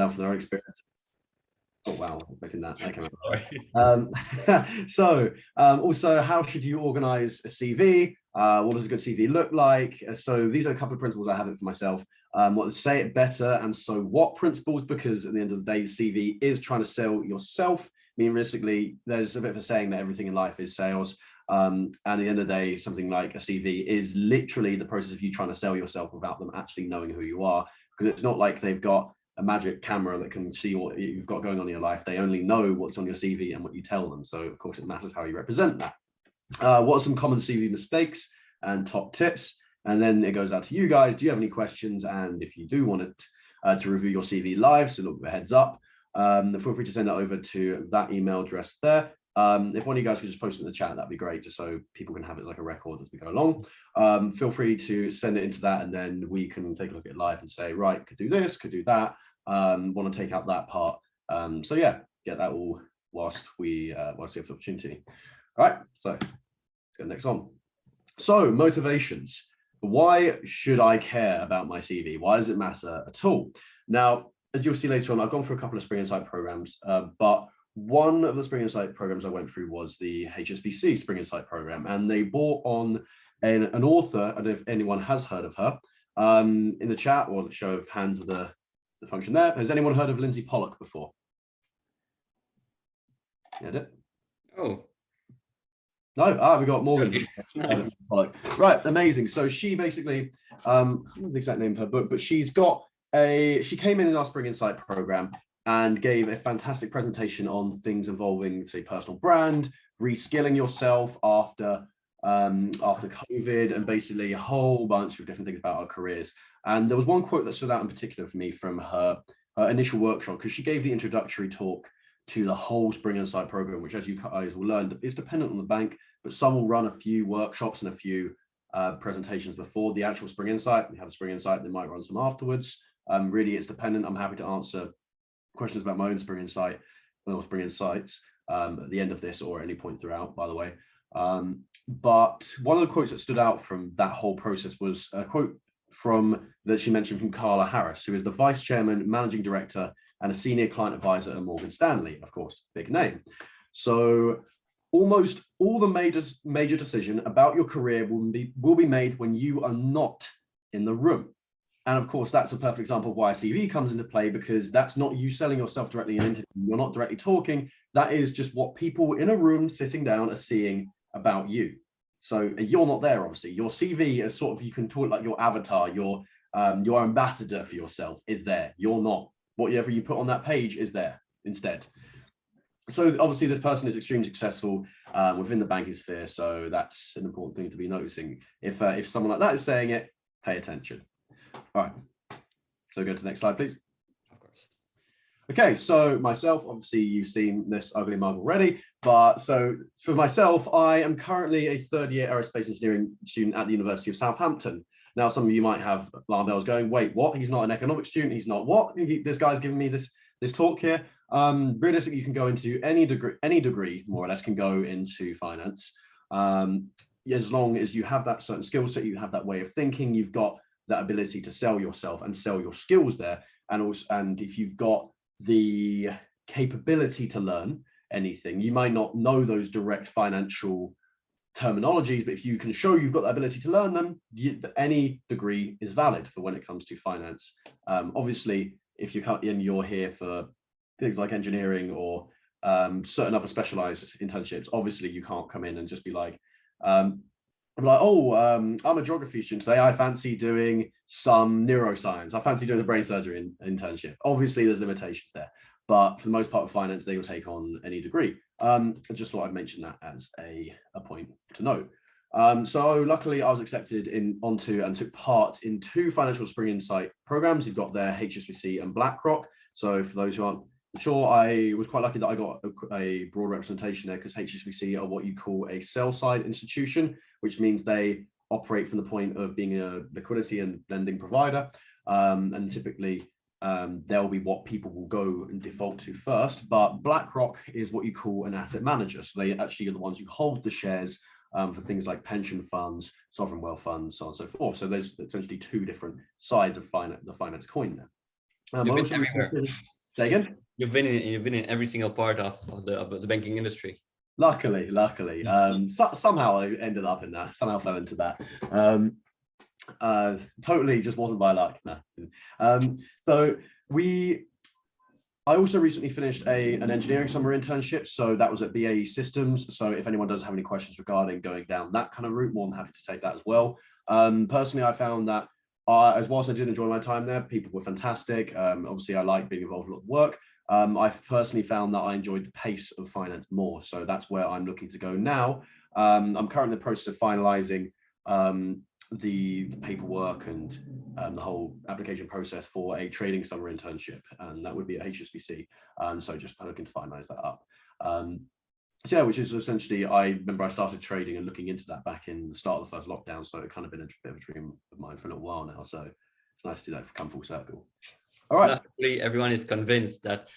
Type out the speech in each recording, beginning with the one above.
learn from their own experience. Oh wow, expecting that. I came also, how should you organize a CV? What does a good CV look like? So these are a couple of principles I have it for myself. What say it better and so what principles, because at the end of the day, CV is trying to sell yourself. I mean, realistically, there's a bit of a saying that everything in life is sales. And at the end of the day, something like a CV is literally the process of you trying to sell yourself without them actually knowing who you are, because it's not like they've got a magic camera that can see what you've got going on in your life. They only know what's on your CV and what you tell them. So of course it matters how you represent that. What are some common CV mistakes and top tips? And then it goes out to you guys. Do you have any questions? And if you do want it to review your CV live, so look, a heads up, feel free to send it over to that email address there. If one of you guys could just post it in the chat, that'd be great, just so people can have it as like a record as we go along. Feel free to send it into that, and then we can take a look at it live and say, right, could do this, could do that. Want to take out that part. So yeah, get that all whilst we have the opportunity. All right, so let's go next on. So motivations. Why should I care about my CV? Why does it matter at all? Now, as you'll see later on, I've gone through a couple of Spring Insight programs, but one of the Spring Insight programs I went through was the HSBC Spring Insight program, and they brought on an author. I don't know if anyone has heard of her. In the chat, or the show of hands of the function there. Has anyone heard of Lindsay Pollock before? Yeah, did? Oh. No, we got Morgan. Nice. Right, amazing. So she basically, I don't know the exact name of her book, but she came in our Spring Insight program and gave a fantastic presentation on things involving, say, personal brand, reskilling yourself after COVID, and basically a whole bunch of different things about our careers. And there was one quote that stood out in particular for me from her initial workshop, because she gave the introductory talk to the whole Spring Insight program, which, as you guys will learn, is dependent on the bank, but some will run a few workshops and a few presentations before the actual Spring Insight. We have a Spring Insight, they might run some afterwards. Really, it's dependent. I'm happy to answer questions about my own Spring Insight or Spring Insights at the end of this, or at any point throughout, by the way. But one of the quotes that stood out from that whole process was a quote that she mentioned from Carla Harris, who is the Vice Chairman, Managing Director, and a Senior Client Advisor at Morgan Stanley, of course, big name. So almost all the major decision about your career will be made when you are not in the room. And of course, that's a perfect example of why a CV comes into play, because that's not you selling yourself directly in an interview. You're not directly talking. That is just what people in a room sitting down are seeing about you. So you're not there, obviously. Your CV is sort of, you can talk like your avatar, your ambassador for yourself is there. You're not. Whatever you put on that page is there instead. So obviously this person is extremely successful within the banking sphere. So that's an important thing to be noticing. If someone like that is saying it, pay attention. All right. So go to the next slide, please. Of course. Okay, so myself, obviously you've seen this ugly mug already, but so for myself, I am currently a third-year aerospace engineering student at the University of Southampton. Now, some of you might have alarm bells going, wait, what? He's not an economics student. He's not what? This guy's giving me this talk here. Realistically, you can go into any degree, more or less, can go into finance. As long as you have that certain skill set, you have that way of thinking, you've got that ability to sell yourself and sell your skills there. And if you've got the capability to learn anything, you might not know those direct financial terminologies, but if you can show you've got the ability to learn them, any degree is valid for when it comes to finance. Obviously, if you're here for things like engineering or certain other specialized internships, obviously you can't come in and just be like, I'm a geography student today. I fancy doing some neuroscience. I fancy doing a brain surgery internship. Obviously, there's limitations there, but for the most part of finance, they will take on any degree. I just thought I'd mention that as a point to note. So luckily, I was accepted onto and took part in 2 Financial Spring Insight programs. You've got there HSBC and BlackRock. So for those who aren't sure, I was quite lucky that I got a broad representation there, because HSBC are what you call a sell-side institution, which means they operate from the point of being a liquidity and lending provider. And typically, they'll be what people will go and default to first. But BlackRock is what you call an asset manager. So they actually are the ones who hold the shares for things like pension funds, sovereign wealth funds, so on and so forth. So there's essentially 2 different sides of the finance coin there. You've I been also everywhere. say again. You've been in every single part of the banking industry. Luckily, somehow I ended up in that. Somehow fell into that. Um, Totally just wasn't by luck. No. So I also recently finished an engineering summer internship. So that was at BAE Systems. So if anyone does have any questions regarding going down that kind of route, more than happy to take that as well. Personally, I found that as whilst I did enjoy my time there, people were fantastic. Obviously, I like being involved in a lot of work. I've personally found that I enjoyed the pace of finance more. So that's where I'm looking to go now. I'm currently in the process of finalizing the paperwork and the whole application process for a trading summer internship, and that would be at HSBC. So just looking to finalize that up. So yeah, which is essentially, I remember I started trading and looking into that back in the start of the first lockdown. So it kind of been a bit of a dream of mine for a little while now. So it's nice to see that come full circle. All right. Hopefully everyone is convinced that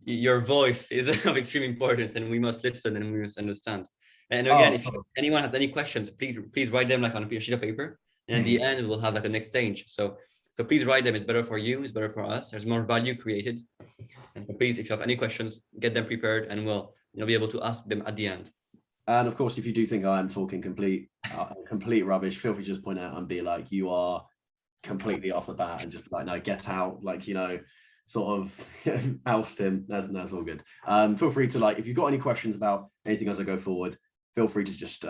your voice is of extreme importance and we must listen and we must understand. And again, if anyone has any questions, please write them like on a sheet of paper. And at the end, we'll have like a next stage. So please write them. It's better for you. It's better for us. There's more value created. And so please, if you have any questions, get them prepared and we'll be able to ask them at the end. And of course, if you do think I am talking complete rubbish, feel free to just point out and be like, you are completely off the bat, and just like, no, get out, like, you know, sort of oust him. That's all good. Feel free to, like, if you've got any questions about anything as I go forward, feel free to just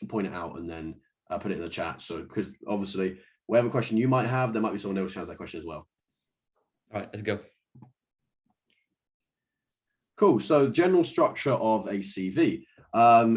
point it out and then put it in the chat. So, because obviously, whatever question you might have, there might be someone else who has that question as well. All right, let's go. Cool. So, general structure of a CV.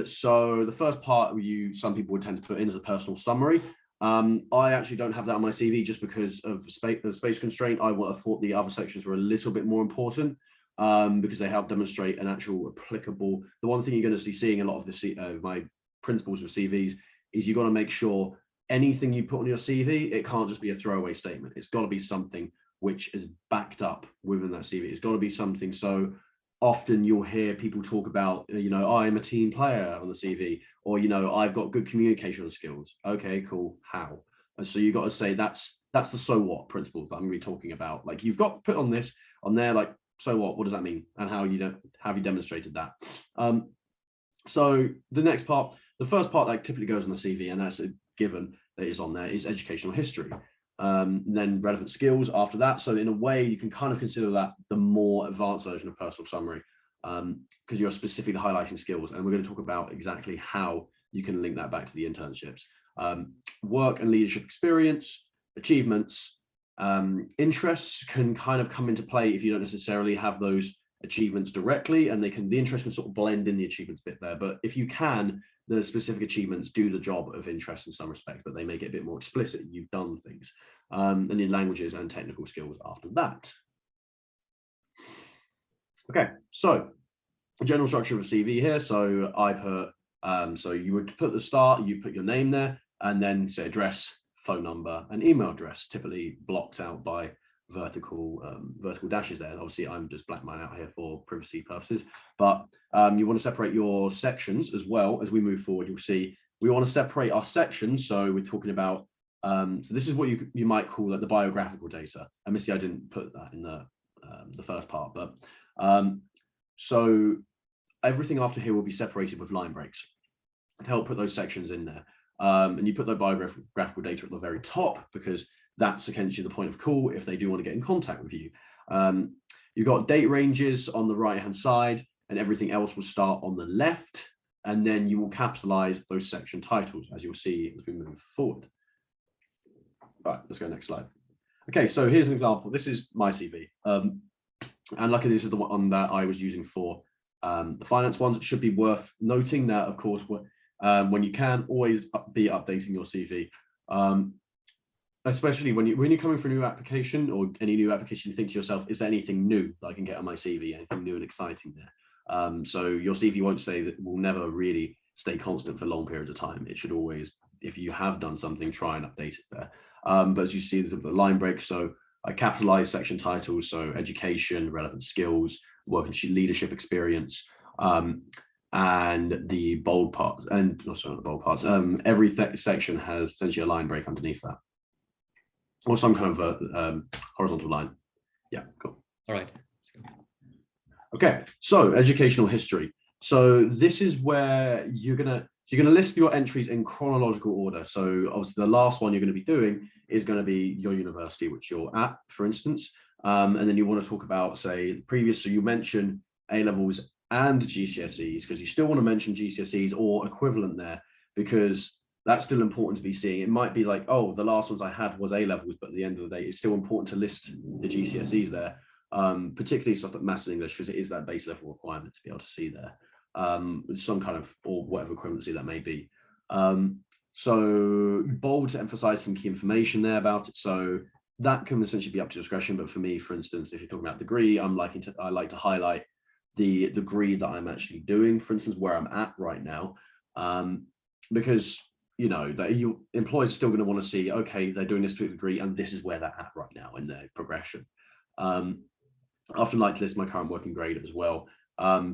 So the first part some people would tend to put in as a personal summary. I actually don't have that on my CV just because of the space constraint. I would have thought the other sections were a little bit more important because they help demonstrate an actual applicable. The one thing you're going to be seeing a lot of my principles with CVs is you've got to make sure anything you put on your CV, it can't just be a throwaway statement. It's got to be something which is backed up within that CV. It's got to be something. So often you'll hear people talk about, you know, I'm a team player on the CV, or, you know, I've got good communication skills. Okay, cool. How? And so you got to say that's the so what principles that I'm really talking about. Like, you've got to put on there, like, so what does that mean? And have you demonstrated that? So the next part, the first part that typically goes on the CV, and that's a given that is on there, is educational history. Then relevant skills after that. So in a way, you can kind of consider that the more advanced version of personal summary, because you're specifically highlighting skills. And we're going to talk about exactly how you can link that back to the internships. Work and leadership experience, achievements, interests can kind of come into play if you don't necessarily have those achievements directly, and the interest can sort of blend in the achievements bit there. But if you can, the specific achievements do the job of interest in some respect, but they make it a bit more explicit. You've done things, and in languages and technical skills after that. Okay, so general structure of a CV here. So I put, so you would put the start, you put your name there, and then say address, phone number, and email address, typically blocked out by vertical dashes there. And obviously I'm just black mine out here for privacy purposes, but you want to separate your sections as well. As we move forward, you'll see we want to separate our sections. So we're talking about so this is what you might call like the biographical data. And Missy, I didn't put that in the first part, but so everything after here will be separated with line breaks to help put those sections in there. And you put the biographical data at the very top because that's essentially the point of call if they do want to get in contact with you. You've got date ranges on the right-hand side, and everything else will start on the left, and then you will capitalize those section titles, as you'll see as we move forward. Right, let's go next slide. Okay, so here's an example. This is my CV. And luckily, this is the one that I was using for the finance ones. It should be worth noting that, of course, when you can, always be updating your CV. Especially when you're coming for a new application or any new application, you think to yourself, is there anything new that I can get on my CV, anything new and exciting there? So your CV won't say that will never really stay constant for long periods of time. It should always, if you have done something, try and update it there. But as you see, there's the line break. So I capitalize section titles, so education, relevant skills, work and leadership experience, and the bold parts, and also not the bold parts. Every section has essentially a line break underneath that, or some kind of a horizontal line. Yeah, cool. All right. Okay, so educational history. So this is where you're gonna list your entries in chronological order. So obviously the last one you're going to be doing is going to be your university, which you're at, for instance. And then you want to talk about, say, previous. So you mention A levels and GCSEs because you still want to mention GCSEs or equivalent there, because that's still important to be seeing. It might be like, oh, the last ones I had was A levels, but at the end of the day, it's still important to list the GCSEs there, particularly stuff like maths and English, because it is that base level requirement to be able to see there. Some kind of, or whatever equivalency that may be. So bold to emphasize some key information there about it. So that can essentially be up to discretion. But for me, for instance, if you're talking about degree, I like to highlight the degree that I'm actually doing, for instance, where I'm at right now, because you know that employers are still going to want to see, okay, they're doing this to a degree, and this is where they're at right now in their progression. I often like to list my current working grade as well.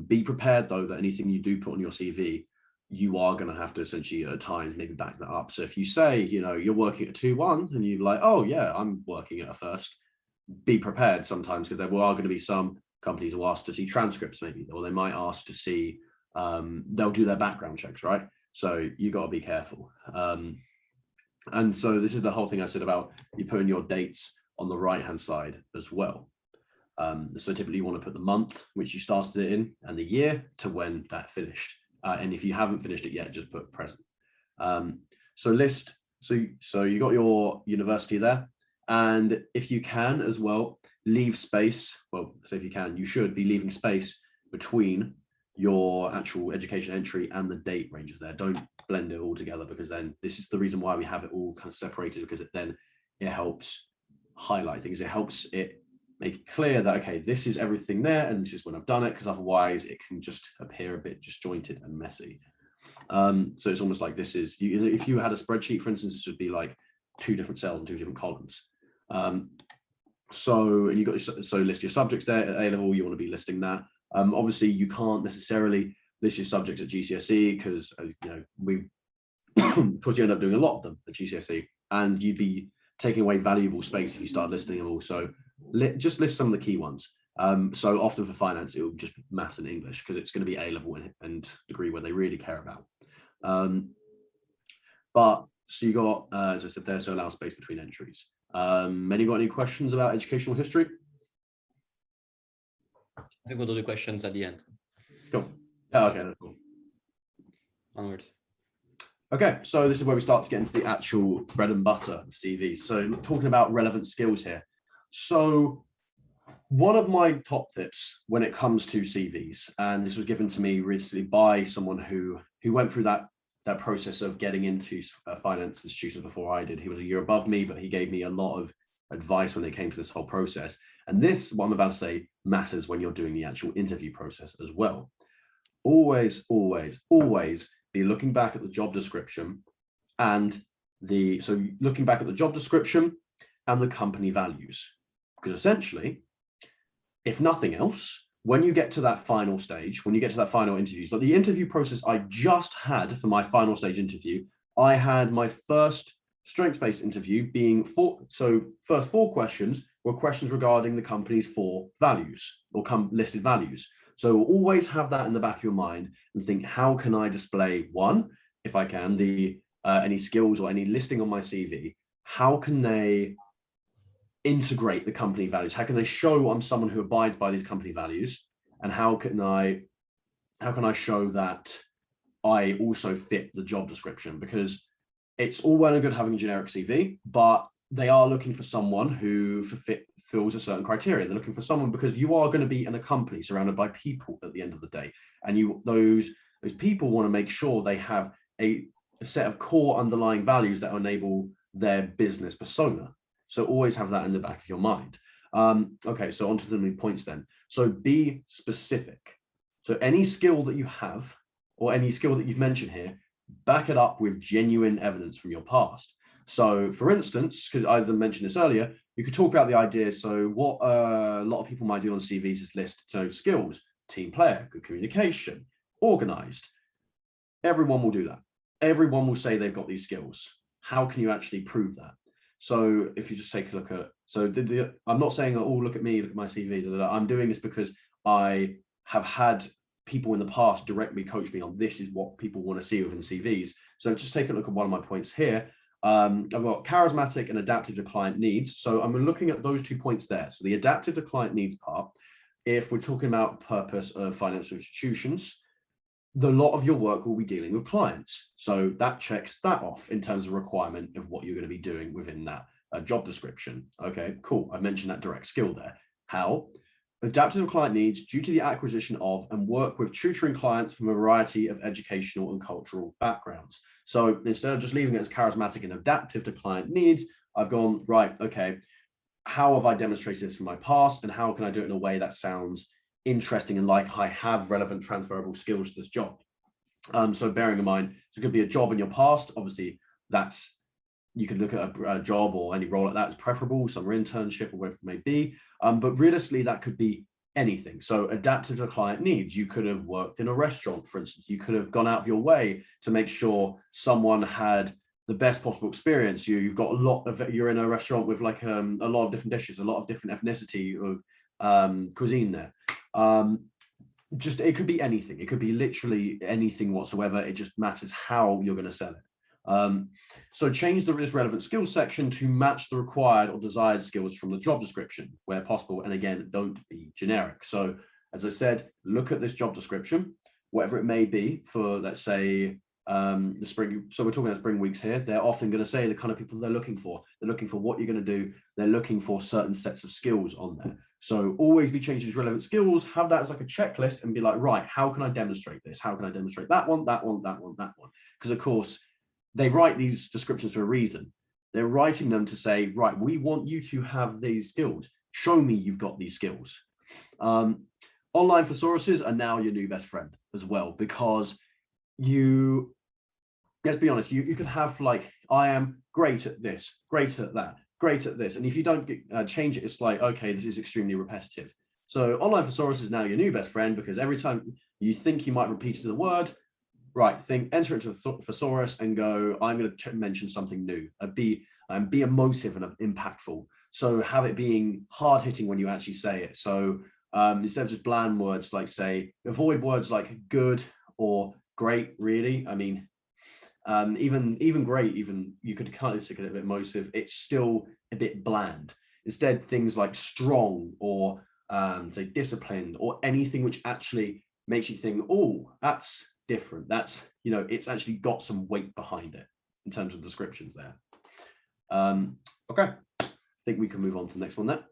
Be prepared though that anything you do put on your CV, you are going to have to essentially at times maybe back that up. So if you say, you know, you're working at 2-1 and you're like, oh yeah, I'm working at a first, be prepared sometimes, because there are going to be some companies who ask to see transcripts maybe, or they might ask to see, they'll do their background checks, right? So you got to be careful. And so this is the whole thing I said about you putting your dates on the right hand side as well. So typically you want to put the month which you started it in and the year to when that finished. And if you haven't finished it yet, just put present. So you got your university there. And if you can as well, leave space. Well, so if you can, you should be leaving space between your actual education entry and the date ranges there. Don't blend it all together, because then this is the reason why we have it all kind of separated, because it helps highlight things. It helps it make it clear that, okay, this is everything there and this is when I've done it, because otherwise it can just appear a bit disjointed and messy. So it's almost like this is, if you had a spreadsheet, for instance, this would be like 2 different cells and 2 different columns. So you got list your subjects there at A level, you want to be listing that. Obviously you can't necessarily list your subjects at GCSE because you know, because you end up doing a lot of them at GCSE, and you'd be taking away valuable space if you start listing them all. So just list some of the key ones. So often for finance, it will just be maths and English, because it's going to be A level and degree where they really care about. But so you got, as I said there, so allow space between entries. Any got any questions about educational history? I think we'll do the questions at the end. Cool. Oh, okay, that's cool. Onwards. Okay, so this is where we start to get into the actual bread and butter of CVs. So talking about relevant skills here. So one of my top tips when it comes to CVs, and this was given to me recently by someone who went through that process of getting into finance institutions before I did. He was a year above me, but he gave me a lot of advice when it came to this whole process. And this, what I'm about to say, matters when you're doing the actual interview process as well. Always, always, always be looking back at the job description and looking back at the job description and the company values. Because essentially, if nothing else, when you get to that final stage, when you get to that final interview, so the interview process I just had for my final stage interview, I had my first strengths-based interview being first 4 questions were questions regarding the company's 4 values or listed values. So always have that in the back of your mind and think, how can I display, one, if I can, any skills or any listing on my CV, how can they integrate the company values? How can they show I'm someone who abides by these company values? And how can I show that I also fit the job description? Because it's all well and good having a generic CV, but they are looking for someone who fills a certain criteria. They're looking for someone because you are going to be in a company surrounded by people at the end of the day. And those people want to make sure they have a set of core underlying values that enable their business persona. So always have that in the back of your mind. Okay, so on to the new points then. So be specific. So any skill that you have or any skill that you've mentioned here, back it up with genuine evidence from your past. So for instance, because I mentioned this earlier, you could talk about the idea. So what a lot of people might do on CVs is list skills: team player, good communication, organized. Everyone will do that. Everyone will say they've got these skills. How can you actually prove that? So if you just take a look at, so I'm not saying, oh, look at me, look at my CV. I'm doing this because I have had people in the past directly coach me on this is what people want to see within CVs. So just take a look at one of my points here. I've got charismatic and adaptive to client needs. So I'm looking at those 2 points there. So the adaptive to client needs part, if we're talking about purpose of financial institutions, the lot of your work will be dealing with clients. So that checks that off in terms of requirement of what you're going to be doing within that job description. Okay, cool. I mentioned that direct skill there. How? Adaptive to client needs due to the acquisition of and work with tutoring clients from a variety of educational and cultural backgrounds. So instead of just leaving it as charismatic and adaptive to client needs, I've gone, right, okay, how have I demonstrated this from my past and how can I do it in a way that sounds interesting and like I have relevant transferable skills to this job? So bearing in mind, it could be a job in your past. Obviously, that's, you could look at a job or any role like that is preferable, summer internship or whatever it may be. But realistically, that could be anything. So adaptive to client needs. You could have worked in a restaurant, for instance. You could have gone out of your way to make sure someone had the best possible experience. You've got a lot of, you're in a restaurant with like a lot of different dishes, a lot of different ethnicity of cuisine there. Just, it could be anything. It could be literally anything whatsoever. It just matters how you're going to sell it. So change the relevant skills section to match the required or desired skills from the job description where possible. And again, don't be generic. So as I said, look at this job description, whatever it may be for, let's say, the spring. So we're talking about spring weeks here. They're often going to say the kind of people they're looking for. They're looking for what you're going to do. They're looking for certain sets of skills on there. So always be changing these relevant skills, have that as like a checklist and be like, right, how can I demonstrate this? How can I demonstrate that one, that one, that one, that one? Because of course, they write these descriptions for a reason. They're writing them to say, right, we want you to have these skills. Show me you've got these skills. Online thesauruses are now your new best friend as well, because you, let's be honest, you could have like, I am great at this, great at that, great at this. And if you don't change it, it's like, okay, this is extremely repetitive. So online thesaurus is now your new best friend, because every time you think you might repeat the word, right, enter into a thesaurus and go, I'm going to mention something new, be emotive and impactful. So have it being hard hitting when you actually say it. So instead of just bland words, like say, avoid words like good or great, really. I mean, even great, even you could kind of stick it a bit emotive, it's still a bit bland. Instead, things like strong or say disciplined or anything which actually makes you think, oh, that's different. That's, you know, it's actually got some weight behind it in terms of descriptions there. Okay, I think we can move on to the next one there.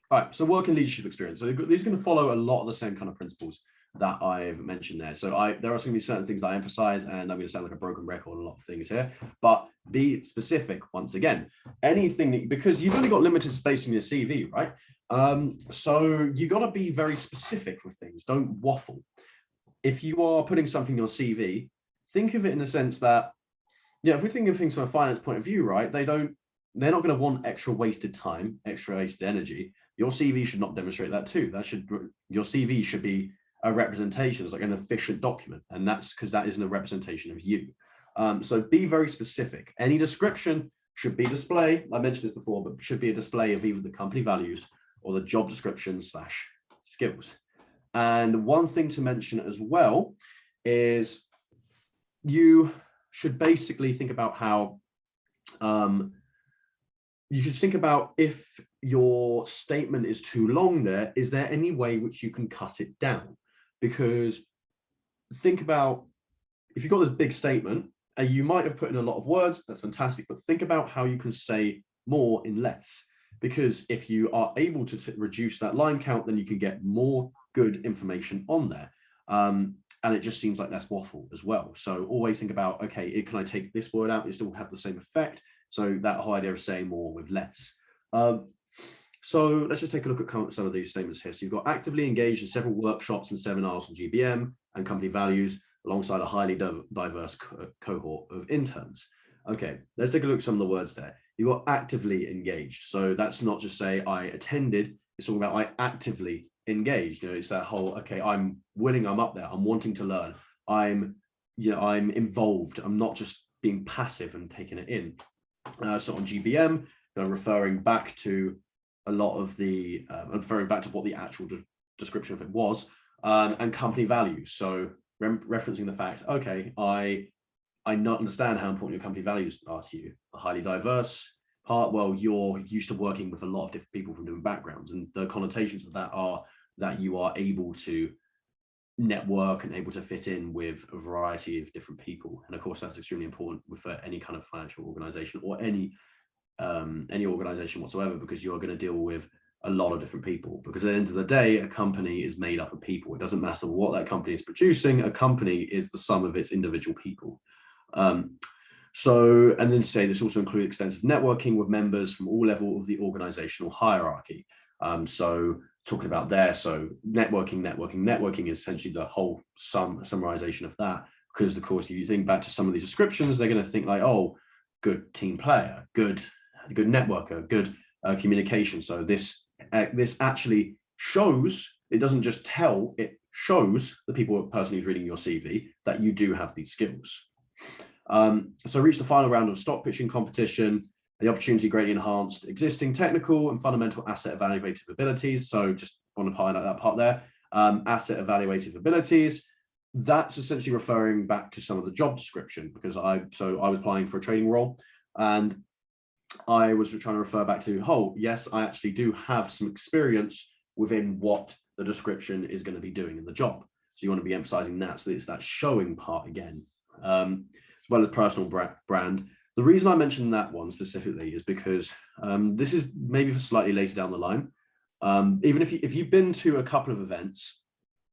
All right, so work and leadership experience. So these are going to follow a lot of the same kind of principles that I've mentioned there. So there are going to be certain things that I emphasize, and I'm going to sound like a broken record on a lot of things here, but be specific once again. Anything that, because you've only got limited space in your CV, right? So you got to be very specific with things. Don't waffle. If you are putting something in your CV, think of it in the sense that, yeah, if we think of things from a finance point of view, right? They're not going to want extra wasted time, extra wasted energy. Your CV should not demonstrate that too. Your CV should be a representation. It's like an efficient document, and that's because that isn't a representation of you. So be very specific. Any description should be display. I mentioned this before, but should be a display of either the company values or the job description / skills. And one thing to mention as well is you should basically think about how you should think about, if your statement is too long there, is there any way which you can cut it down? Because think about, if you've got this big statement and you might have put in a lot of words, that's fantastic, but think about how you can say more in less. Because if you are able to reduce that line count, then you can get more good information on there. And it just seems like that's waffle as well. So always think about, okay, can I take this word out? It still have the same effect. So that whole idea of saying more with less. So let's just take a look at some of these statements here. So you've got actively engaged in several workshops and seminars on GBM and company values alongside a highly diverse cohort of interns. Okay, let's take a look at some of the words there. You've got actively engaged. So that's not just say I attended, it's all about I actively engaged. You know, it's that whole, okay, I'm willing, I'm up there, I'm wanting to learn, I'm involved, I'm not just being passive and taking it in. So on GBM, referring back to a lot of the, referring back to what the actual description of it was, and company values. So referencing the fact, okay, I not understand how important your company values are to you. A highly diverse part, well, you're used to working with a lot of different people from different backgrounds, and the connotations of that are that you are able to network and able to fit in with a variety of different people. And of course, that's extremely important with any kind of financial organization or any organization whatsoever, because you are going to deal with a lot of different people. Because at the end of the day, a company is made up of people. It doesn't matter what that company is producing. A company is the sum of its individual people. So, and then say this also includes extensive networking with members from all levels of the organizational hierarchy. So talking about there, so networking is essentially the whole summarization of that. Because of course, if you think back to some of these descriptions, they're going to think like, oh, good team player, good networker, good communication. So this actually shows, it doesn't just tell, it shows the person who's reading your CV that you do have these skills. So reach the final round of stock pitching competition. The opportunity greatly enhanced existing technical and fundamental asset evaluative abilities. So just want to highlight that part there. Asset evaluative abilities. That's essentially referring back to some of the job description, because I was applying for a trading role, and I was trying to refer back to, oh, yes, I actually do have some experience within what the description is going to be doing in the job. So you want to be emphasizing that. So it's that showing part again, as well as personal brand. The reason I mentioned that one specifically is because this is maybe for slightly later down the line. Even if you've been to a couple of events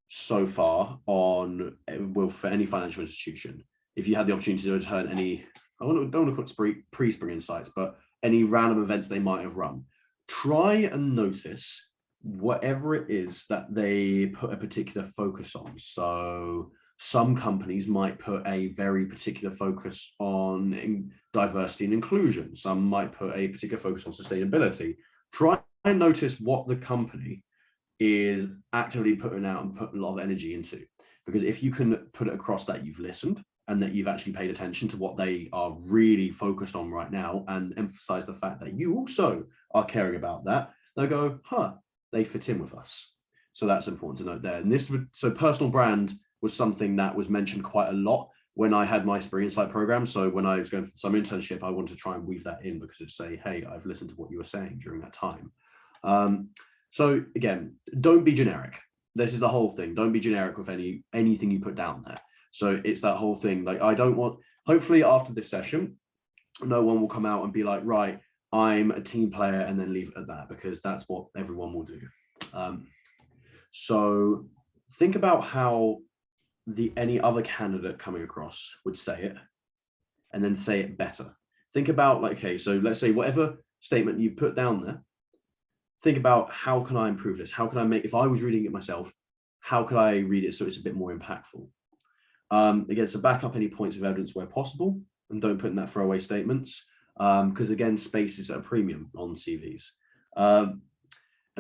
so far on, well, for any financial institution, if you had the opportunity to attend any, I don't want to call it pre-spring insights, but any random events they might have run, try and notice whatever it is that they put a particular focus on. So some companies might put a very particular focus on diversity and inclusion. Some might put a particular focus on sustainability. Try and notice what the company is actively putting out and putting a lot of energy into. Because if you can put it across that you've listened and that you've actually paid attention to what they are really focused on right now, and emphasize the fact that you also are caring about that, they'll go, huh, they fit in with us. So that's important to note there. And so personal brand was something that was mentioned quite a lot when I had my Spring Insight program. So when I was going for some internship, I wanted to try and weave that in, because it'd say, hey, I've listened to what you were saying during that time. So again, don't be generic. This is the whole thing. Don't be generic with anything you put down there. So it's that whole thing. Like, I don't want, hopefully after this session, no one will come out and be like, right, I'm a team player, and then leave it at that, because that's what everyone will do. So think about how any other candidate coming across would say it, and then say it better. Think about, like, okay, so let's say whatever statement you put down there, think about, how can I improve this? How can I make, if I was reading it myself, how could I read it so it's a bit more impactful? Again, so back up any points of evidence where possible, and don't put in that throwaway statements, because again, space is at a premium on CVs. And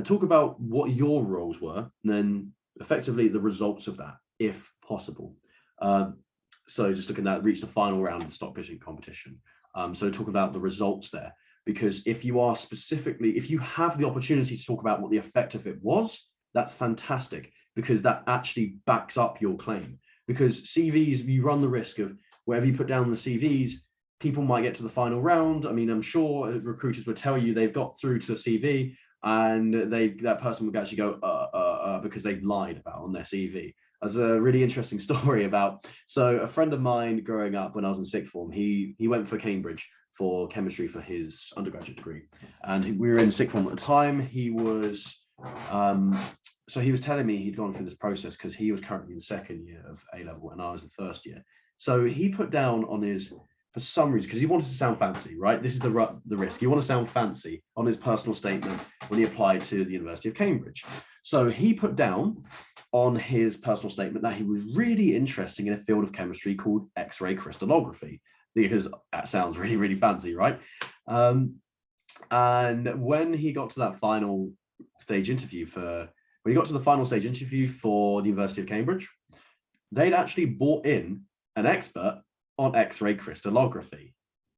talk about what your roles were, and then effectively the results of that, if possible. So just looking at reach the final round of the stock pitching competition. So talk about the results there, because if you have the opportunity to talk about what the effect of it was, that's fantastic, because that actually backs up your claim. Because CVs, you run the risk of wherever you put down the CVs, people might get to the final round. I mean, I'm sure recruiters would tell you they've got through to a CV, and that person would actually go because they've lied about on their CV. There's a really interesting story about, so a friend of mine growing up when I was in sixth form, he went for Cambridge for chemistry for his undergraduate degree, and we were in sixth form at the time. He was so he was telling me he'd gone through this process because he was currently in second year of A-level and I was in first year. So he put down on his, for some reason, because he wanted to sound fancy, right? This is the risk. You want to sound fancy on his personal statement when he applied to the University of Cambridge. So he put down on his personal statement that he was really interested in a field of chemistry called X-ray crystallography, because that sounds really, really fancy, right? And when he got to that final stage interview for the University of Cambridge, they'd actually brought in an expert on X-ray crystallography.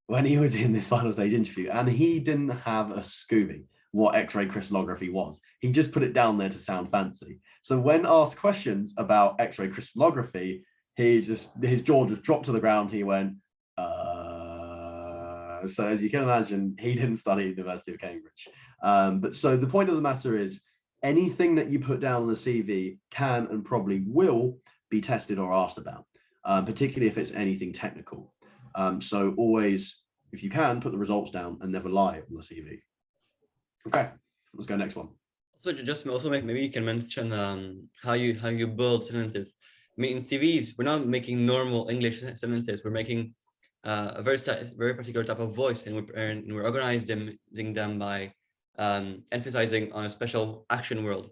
when he was in this final stage interview, and he didn't have a Scooby what X-ray crystallography was. He just put it down there to sound fancy. So when asked questions about X-ray crystallography, his jaw just dropped to the ground. He went, so as you can imagine, he didn't study at the University of Cambridge. But so the point of the matter is, anything that you put down on the CV can and probably will be tested or asked about, particularly if it's anything technical. So always, if you can, put the results down and never lie on the CV. Okay, let's go next one. So just also maybe you can mention how you build sentences. I mean, in CVs, we're not making normal English sentences. We're making a very particular type of voice, and we're organizing them by emphasizing on a special action word.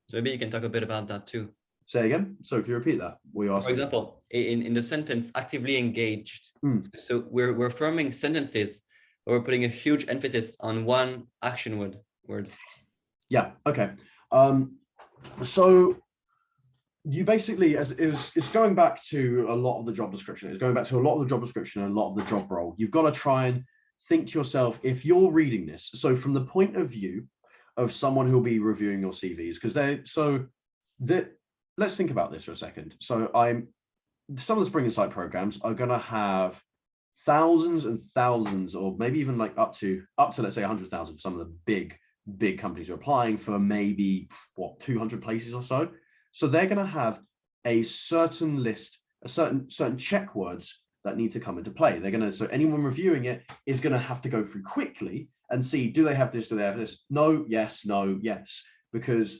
So maybe you can talk a bit about that too. Say again. So if you repeat that, for example, in the sentence actively engaged. So we're forming sentences where we're putting a huge emphasis on one action word. Yeah. Okay. So you basically, as it's going back to a lot of the job description. It's going back to a lot of the job description and a lot of the job role. You've got to try and think to yourself, if you're reading this, so from the point of view of someone who'll be reviewing your CVs, because let's think about this for a second. So some of the Spring Insight programs are going to have thousands and thousands, or maybe even like up to let's say 100,000 for some of the big companies are applying for maybe 200 places or so. So they're going to have a certain list, a certain check words that need to come into play. So anyone reviewing it is going to have to go through quickly and see, do they have this? Do they have this? No, yes, no, yes, because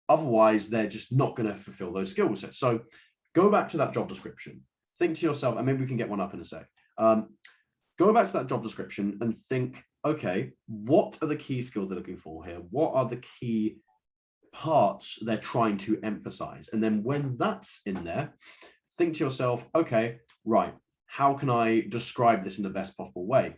otherwise they're just not going to fulfill those skill sets. So go back to that job description, think to yourself, and maybe we can get one up in a sec. Go back to that job description and think, okay, what are the key skills they're looking for here? What are the key parts they're trying to emphasize? And then when that's in there, think to yourself, okay, right, how can I describe this in the best possible way?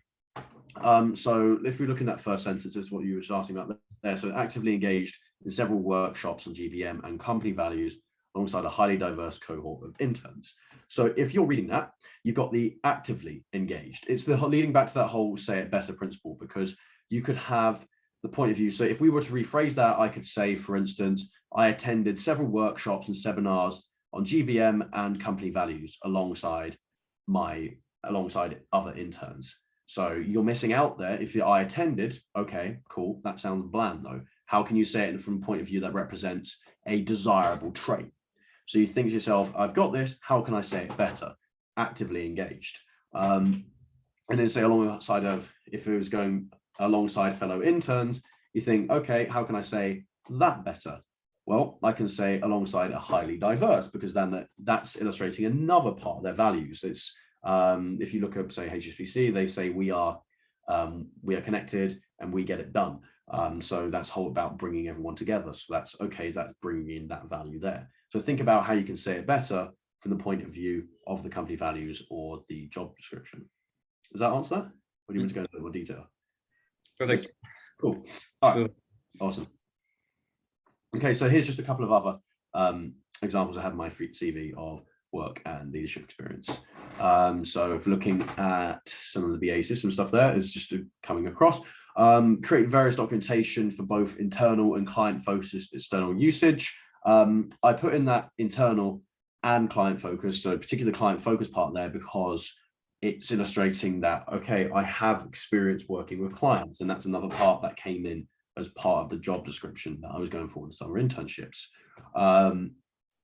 So if we look in that first sentence, this is what you were asking about there. So actively engaged in several workshops on GBM and company values alongside a highly diverse cohort of interns. So if you're reading that, you've got the actively engaged. It's leading back to that whole say it better principle, because you could have the point of view. So if we were to rephrase that, I could say, for instance, I attended several workshops and seminars on GBM and company values alongside other interns. So you're missing out there. If I attended, okay, cool. That sounds bland though. How can you say it from a point of view that represents a desirable trait? So you think to yourself, I've got this, how can I say it better? Actively engaged. And then say alongside of, if it was going alongside fellow interns, you think, okay, how can I say that better? Well, I can say alongside a highly diverse, because then that's illustrating another part of their values. It's if you look at, say, HSBC, they say we are connected and we get it done. So that's whole about bringing everyone together. So that's okay, that's bringing in that value there. So think about how you can say it better from the point of view of the company values or the job description. Does that answer that? Or do you want to go into a little more detail? Perfect. Cool. All right. Awesome. Okay, so here's just a couple of other examples I have in my CV of work and leadership experience. So if looking at some of the BA system stuff, there is just coming across. Create various documentation for both internal and client-focused external usage. I put in that internal and client-focused, so particularly the client-focused part there, because it's illustrating that, okay, I have experience working with clients, and that's another part that came in as part of the job description that I was going for in summer internships. And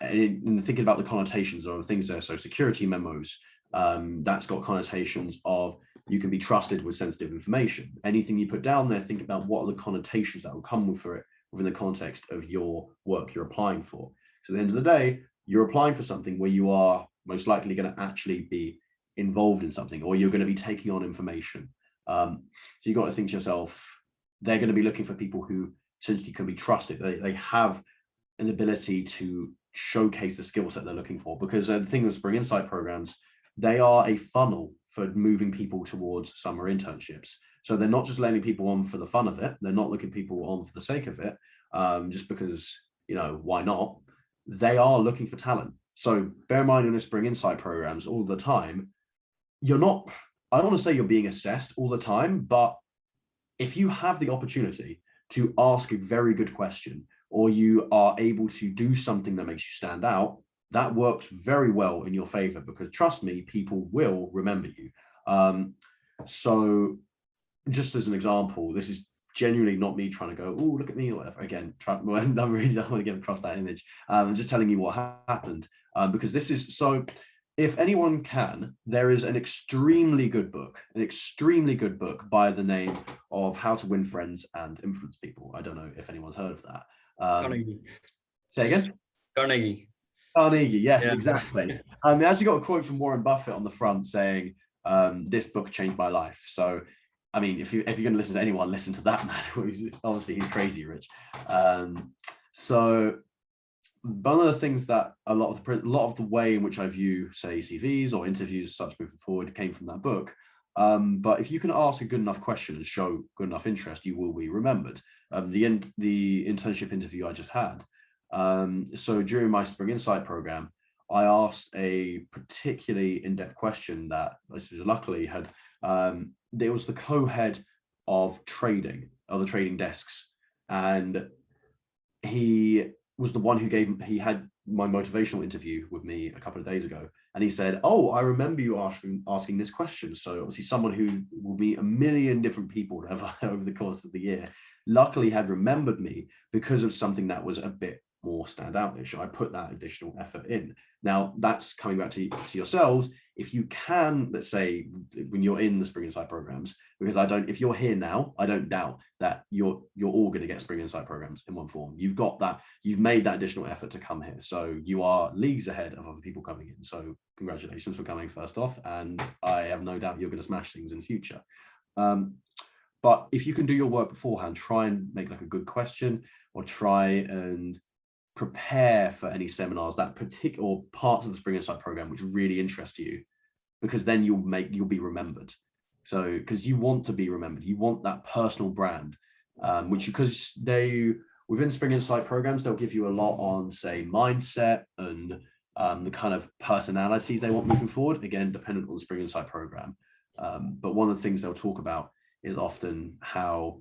in thinking about the connotations of things there, so security memos, that's got connotations of you can be trusted with sensitive information. Anything you put down there, think about what are the connotations that will come with it within the context of your work you're applying for. So at the end of the day, you're applying for something where you are most likely going to actually be involved in something, or you're going to be taking on information. So you've got to think to yourself, they're going to be looking for people who essentially can be trusted. They have an ability to showcase the skill set they're looking for, because the thing with Spring Insight programs, they are a funnel for moving people towards summer internships. So they're not just letting people on for the fun of it. They're not looking people on for the sake of it, just because, why not? They are looking for talent. So bear in mind in the Spring Insight programs all the time, you're not I don't want to say you're being assessed all the time, but if you have the opportunity to ask a very good question, or you are able to do something that makes you stand out, that works very well in your favor, because trust me, people will remember you. So just as an example, this is genuinely not me trying to go, oh, look at me or whatever. Again, I really don't want to get across that image. I'm just telling you what happened, because this is so. If anyone can, there is an extremely good book by the name of How to Win Friends and Influence People. I don't know if anyone's heard of that. Carnegie. Say again? Carnegie. Carnegie, yes, Yeah. Exactly. It actually got a quote from Warren Buffett on the front saying, this book changed my life. So, I mean, if you're going to listen to anyone, listen to that man. Obviously, he's crazy rich. So one of the things that a lot of the way in which I view, say, CVs or interviews such moving forward came from that book. But if you can ask a good enough question and show good enough interest, you will be remembered. The internship interview I just had. So during my Spring Insight program, I asked a particularly in-depth question that luckily had, there was the co-head of the trading desks, and he was the one he had my motivational interview with me a couple of days ago. And he said, oh, I remember you asking this question. So obviously someone who will meet a million different people over the course of the year, luckily had remembered me because of something that was a bit more standoutish. I put that additional effort in. Now that's coming back to yourselves. If you can, let's say when you're in the Spring Insight programs, because if you're here now, I don't doubt that you're all going to get Spring Insight programs in one form. You've got that, you've made that additional effort to come here. So you are leagues ahead of other people coming in. So congratulations for coming first off. And I have no doubt you're going to smash things in the future. But if you can do your work beforehand, try and make like a good question, or try and prepare for any seminars that particular parts of the Spring Insight program which really interest you, because then you'll be remembered. So because you want to be remembered, you want that personal brand, which because within Spring Insight programs, they'll give you a lot on, say, mindset and the kind of personalities they want moving forward, again dependent on the Spring Insight program. But one of the things they'll talk about is often how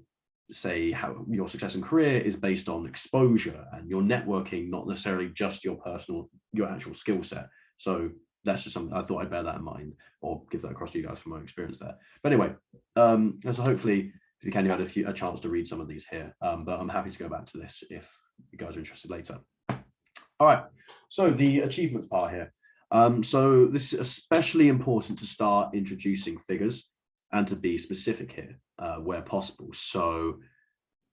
your success in career is based on exposure and your networking, not necessarily just your actual skill set. So that's just something I thought I'd bear that in mind, or give that across to you guys from my experience there. But anyway, and so hopefully if you can, you had a chance to read some of these here, but I'm happy to go back to this if you guys are interested later. All right, so the achievements part here. So this is especially important to start introducing figures and to be specific here where possible. So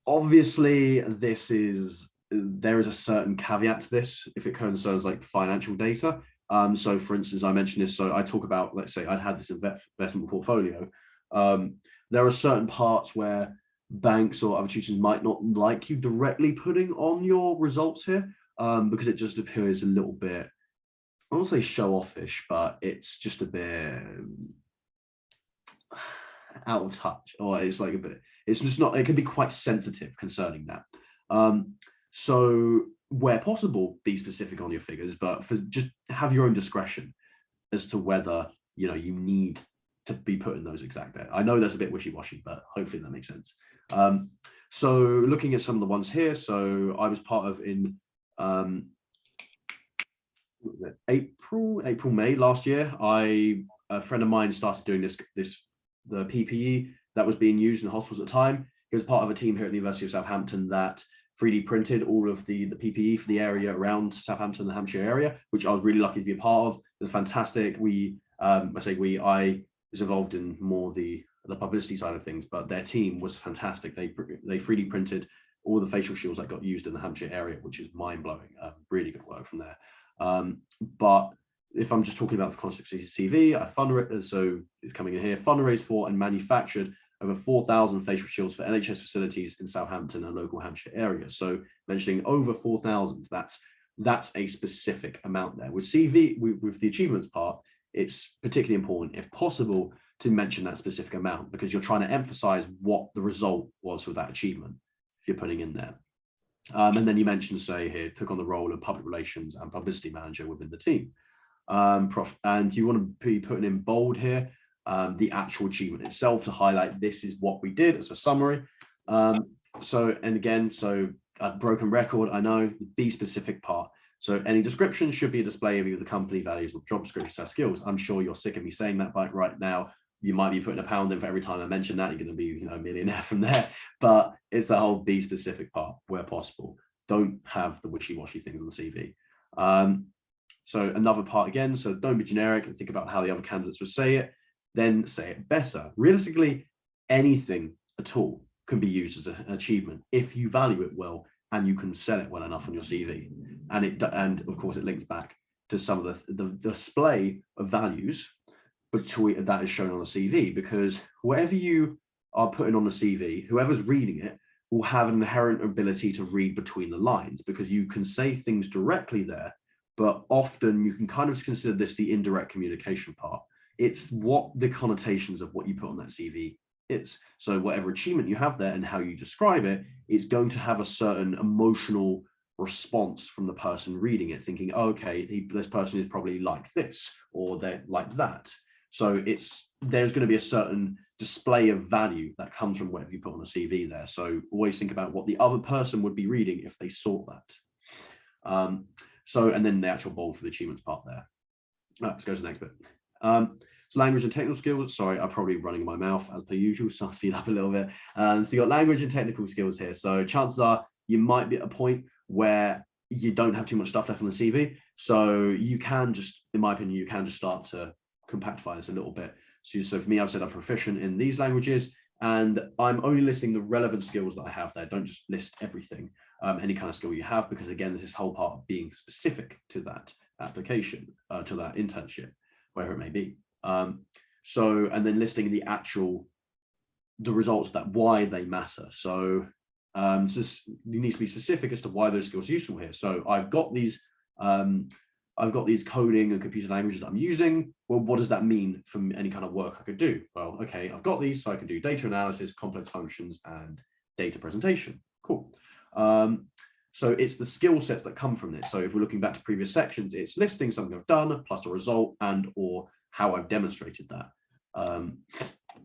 obviously there is a certain caveat to this if it concerns like financial data. So for instance, I mentioned this, so I talk about, let's say I'd had this investment portfolio. There are certain parts where banks or other institutions might not like you directly putting on your results here, because it just appears a little bit, I won't say show offish, but it's just a bit out of touch, or it's like a bit, it's just not, it can be quite sensitive concerning that. So where possible, be specific on your figures, but just have your own discretion as to whether you need to be putting those exact there. I know that's a bit wishy-washy, but hopefully that makes sense. So looking at some of the ones here, so I was part of in April, May last year, a friend of mine started doing the PPE that was being used in hospitals at the time. He was part of a team here at the University of Southampton that 3D printed all of the PPE for the area around Southampton, the Hampshire area, which I was really lucky to be a part of. It was fantastic. I was involved in more the publicity side of things, but their team was fantastic. They 3D printed all the facial shields that got used in the Hampshire area, which is mind-blowing. Really good work from there. But if I'm just talking about the Constantly CV, so it's coming in here, fundraised for and manufactured over 4,000 facial shields for NHS facilities in Southampton and local Hampshire areas. So mentioning over 4,000, that's a specific amount there. With CV, with the achievements part, it's particularly important, if possible, to mention that specific amount, because you're trying to emphasize what the result was with that achievement if you're putting in there. And then you mentioned, say here, took on the role of public relations and publicity manager within the team. And you want to be putting in bold here, the actual achievement itself to highlight this is what we did as a summary. So a broken record, I know, the be specific part. So any description should be a display of either the company values or job description skills. I'm sure you're sick of me saying that, but right now you might be putting £1 in for every time I mention that. You're going to be, a millionaire from there. But it's the whole be specific part where possible. Don't have the wishy-washy things on the CV. So another part again, so don't be generic and think about how the other candidates would say it, then say it better. Realistically, anything at all can be used as an achievement if you value it well and you can sell it well enough on your CV. And of course, it links back to some of the display of values between that is shown on the CV, because whatever you are putting on the CV, whoever's reading it will have an inherent ability to read between the lines, because you can say things directly there, but often you can kind of consider this the indirect communication part. It's what the connotations of what you put on that CV is. So whatever achievement you have there and how you describe it, it's going to have a certain emotional response from the person reading it, thinking, okay, this person is probably like this, or they're like that. So there's going to be a certain display of value that comes from whatever you put on a CV there. So always think about what the other person would be reading if they saw that. And then the actual bold for the achievements part there. Let's go to the next bit. So language and technical skills. Sorry, I'm probably running my mouth as per usual, so I'll speed up a little bit. So you got language and technical skills here. So chances are you might be at a point where you don't have too much stuff left on the CV. So you can just, in my opinion, you can just start to compactify this a little bit. So for me, I've said I'm proficient in these languages, and I'm only listing the relevant skills that I have there. Don't just list everything, any kind of skill you have, because again, this is whole part of being specific to that application, to that internship, wherever it may be. And then listing the results of that, why they matter. So you need to be specific as to why those skills are useful here. So I've got these coding and computer languages that I'm using. Well, what does that mean from any kind of work I could do? Well, okay, I've got these, so I can do data analysis, complex functions, and data presentation. Cool. So it's the skill sets that come from this. So if we're looking back to previous sections, it's listing something I've done plus a result and or how I've demonstrated that.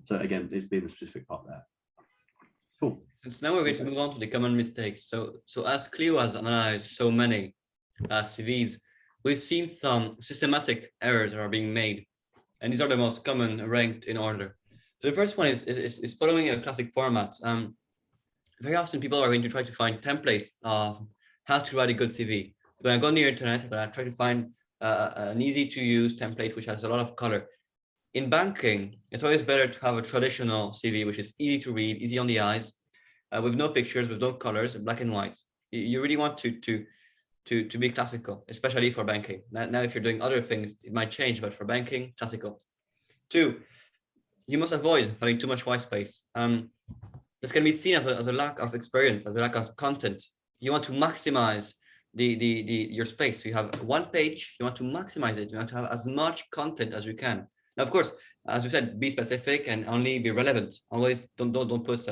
So again, it's been the specific part there. Cool. So now we're going to move on to the common mistakes. So as Clio has analyzed so many CVs, we've seen some systematic errors that are being made, and these are the most common, ranked in order. So the first one is following a classic format. Very often people are going to try to find templates of how to write a good CV. When I go on the internet, I'm going to try to find an easy to use template which has a lot of color. In banking, it's always better to have a traditional CV which is easy to read, easy on the eyes, with no pictures, with no colors, black and white. You really want to be classical, especially for banking. Now, if you're doing other things, it might change, but for banking, classical. 2, you must avoid having too much white space. This can be seen as a lack of experience, as a lack of content. You want to maximize your space. You have one page, you want to maximize it. You want to have as much content as you can. Now, of course, as we said, be specific and only be relevant. Always don't put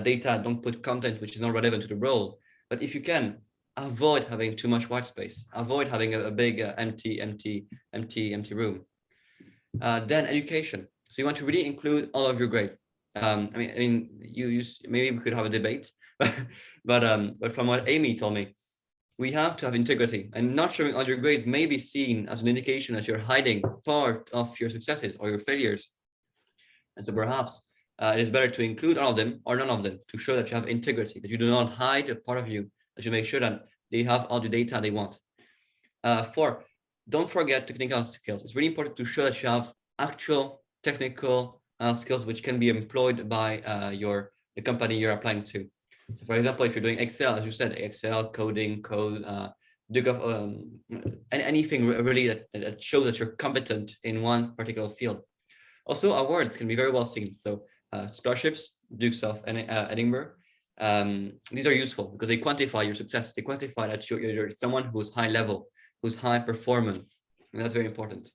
data, don't put content which is not relevant to the role. But if you can, avoid having too much white space. Avoid having a big empty room. Then education. So you want to really include all of your grades. I mean, maybe we could have a debate, but from what Amy told me, we have to have integrity, and not showing all your grades may be seen as an indication that you're hiding part of your successes or your failures. And so perhaps it is better to include all of them or none of them to show that you have integrity, that you do not hide a part of you, that you make sure that they have all the data they want. 4, don't forget technical skills. It's really important to show that you have actual technical skills which can be employed by the company you're applying to. So for example, if you're doing Excel, as you said, Excel, coding, code, anything really that shows that you're competent in one particular field. Also, awards can be very well seen. So scholarships, Dukes of Edinburgh, these are useful because they quantify your success. They quantify that you're someone who's high level, who's high performance, and that's very important.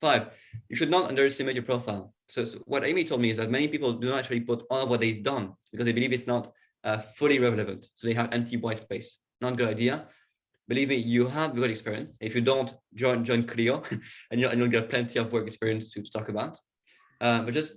5, you should not underestimate your profile. So what Amy told me is that many people do not actually put all of what they've done because they believe it's not fully relevant. So they have empty white space. Not a good idea. Believe me, you have good experience. If you don't, join Clio and you'll get plenty of work experience to talk about. but just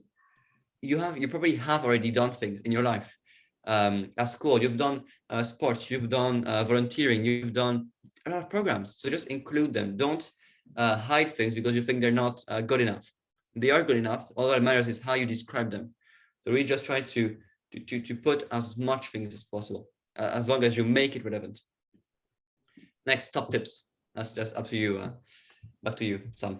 you probably have already done things in your life. At school, you've done sports, you've done volunteering, you've done a lot of programs. So just include them. Don't hide things because you think they're not good enough. They are good enough. All that matters is how you describe them. So we just try to put as much things as possible, as long as you make it relevant. Next, top tips. That's just up to you. Back to you, Sam.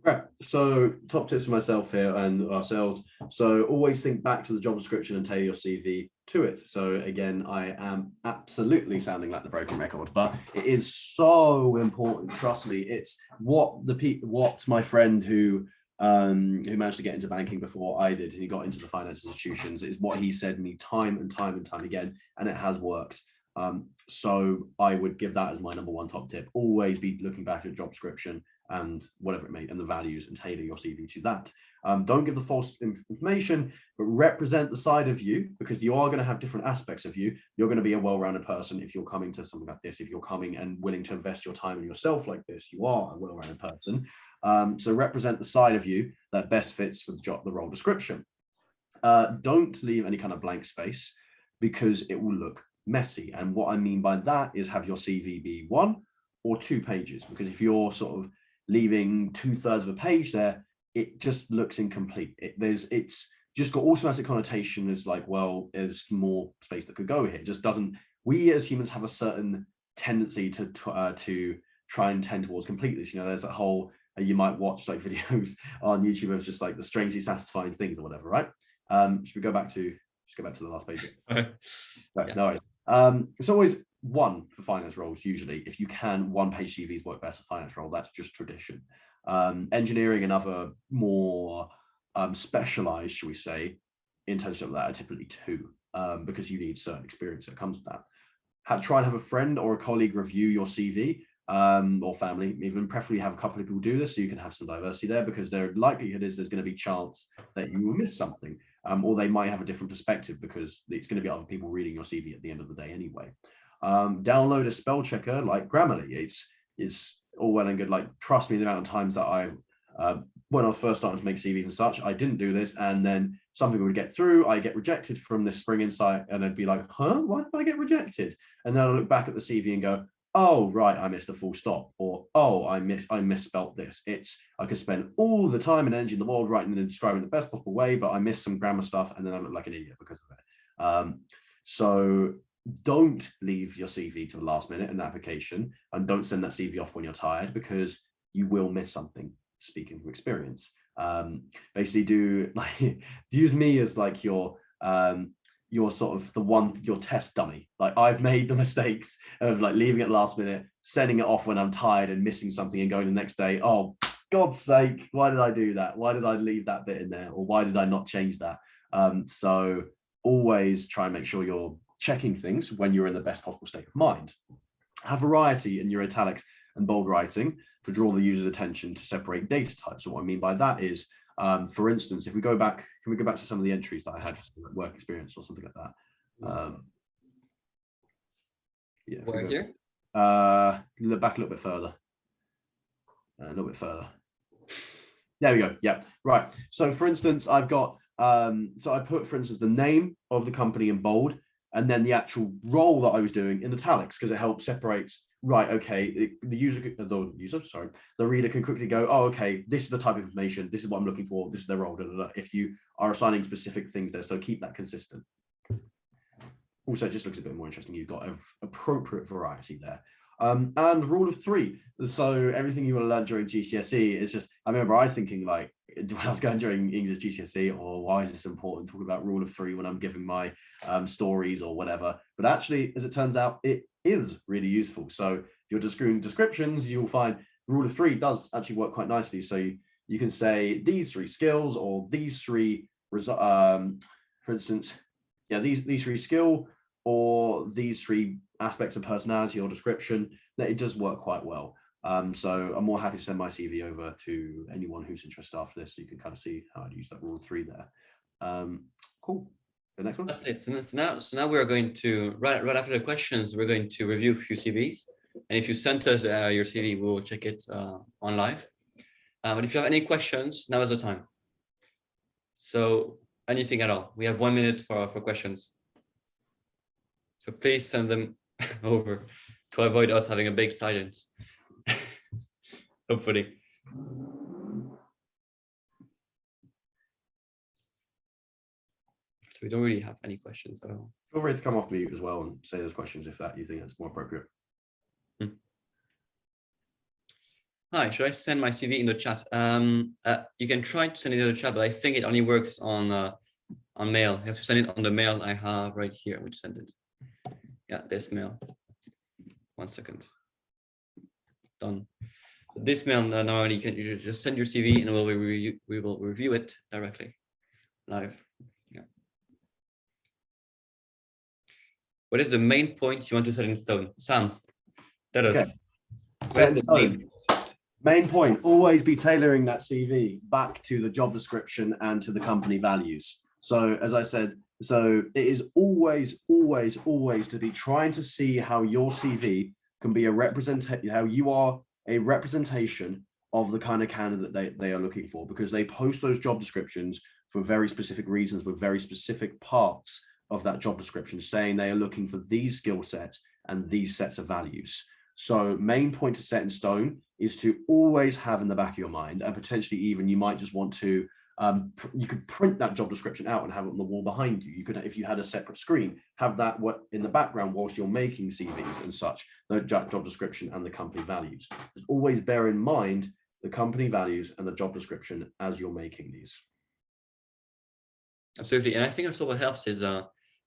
Right. So top tips for myself here and ourselves. So always think back to the job description and tailor your CV to it. So again, I am absolutely sounding like the broken record, but it is so important. Trust me, it's what my friend who managed to get into banking before I did, and he got into the finance institutions, is what he said to me time and time again, and it has worked. So I would give that as my number one top tip. Always be looking back at job description and whatever it may, and the values, and tailor your CV to that. Don't give the false information, but represent the side of you, because you are going to have different aspects of you. You're going to be a well-rounded person if you're coming to something like this. If you're coming and willing to invest your time in yourself like this, you are a well-rounded person. So represent the side of you that best fits with the role description. Don't leave any kind of blank space, because it will look messy. And what I mean by that is have your CV be 1 or 2 pages, because if you're sort of leaving 2/3 of a page there, it just looks incomplete. It's just got automatic connotation as like, well, there's more space that could go here. It just doesn't. We as humans have a certain tendency to try and tend towards completeness. You know, there's that whole you might watch like videos on YouTube of just like the strangely satisfying things or whatever, right? Should we go back to the last page? Right, yeah. No worries. It's always 1 for finance roles. Usually, if you can, 1-page CVs work best for finance role. That's just tradition. Engineering and other more specialized, shall we say, internship of that are typically 2, because you need certain experience that comes with that. Try and have a friend or a colleague review your CV, or family, even preferably have a couple of people do this, so you can have some diversity there, because their likelihood is there's going to be chance that you will miss something, or they might have a different perspective, because it's going to be other people reading your CV at the end of the day anyway. Download a spell checker like Grammarly. It's all well and good. Like, trust me, the amount of times that when I was first starting to make CVs and such, I didn't do this, and then something would get through. I get rejected from this Spring Insight, and I'd be like, huh, why did I get rejected? And then I look back at the CV and go, oh, right, I missed a full stop, or oh, I misspelt this. I could spend all the time and energy in the world writing and describing it the best possible way, but I missed some grammar stuff, and then I look like an idiot because of it. So don't leave your CV to the last minute in the application, and don't send that CV off when you're tired, because you will miss something. Speaking from experience, basically use me as like your sort of your test dummy. Like, I've made the mistakes of like leaving it last minute, sending it off when I'm tired and missing something, and going the next day, oh, God's sake, why did I do that? Why did I leave that bit in there? Or why did I not change that? So always try and make sure you're checking things when you're in the best possible state of mind. Have variety in your italics and bold writing to draw the user's attention to separate data types. So what I mean by that is, for instance, if we go back, can we go back to some of the entries that I had for work experience or something like that? Yeah. Right here? Look back a little bit further. A little bit further. There we go. Yeah, right. So for instance, I've got, so I put, for instance, the name of the company in bold, and then the actual role that I was doing in italics, because it helps separate, right, okay, the reader can quickly go, oh, okay, this is the type of information, this is what I'm looking for, this is their role, if you are assigning specific things there, so keep that consistent. Also, it just looks a bit more interesting. You've got an appropriate variety there. And rule of 3. So everything you will learn during GCSE is just, I remember I thinking like, when I was going during English GCSE, or why is this important, talking about rule of 3 when I'm giving my stories or whatever. But actually, as it turns out, it is really useful. So if you're just doing descriptions, you'll find rule of 3 does actually work quite nicely. So you can say these 3 skills, or these 3, for instance, yeah, these 3 skill, or these 3 aspects of personality or description, that it does work quite well. So I'm more happy to send my CV over to anyone who's interested after this, so you can kind of see how I'd use that rule of 3 there. Cool. The next one. That's it. So now we're going to, right after the questions, we're going to review a few CVs. And if you sent us your CV, we'll check it on live. But if you have any questions, now is the time. So anything at all. We have 1 minute for questions. So please send them over to avoid us having a big silence. Hopefully. So we don't really have any questions at all. Feel free to come off mute as well and say those questions if that you think that's more appropriate. Hi, should I send my CV in the chat? You can try to send it in the chat, but I think it only works on mail. You have to send it on the mail I have right here. Which send it? Yeah, this mail. 1 second. Done. This mail now you just send your CV and we will review it directly live. Yeah. What is the main point you want to set in stone? Sam, tell us. Set in stone. Main point, always be tailoring that CV back to the job description and to the company values. So as I said, so it is always to be trying to see how your CV can be how you are a representation of the kind of candidate they are looking for, because they post those job descriptions for very specific reasons with very specific parts of that job description, saying they are looking for these skill sets and these sets of values. So main point to set in stone is to always have in the back of your mind, and potentially even you might just want to, you could print that job description out and have it on the wall behind you. You could, if you had a separate screen, have that in the background whilst you're making CVs and such, the job description and the company values. Just always bear in mind the company values and the job description as you're making these. Absolutely, and I think also what helps is I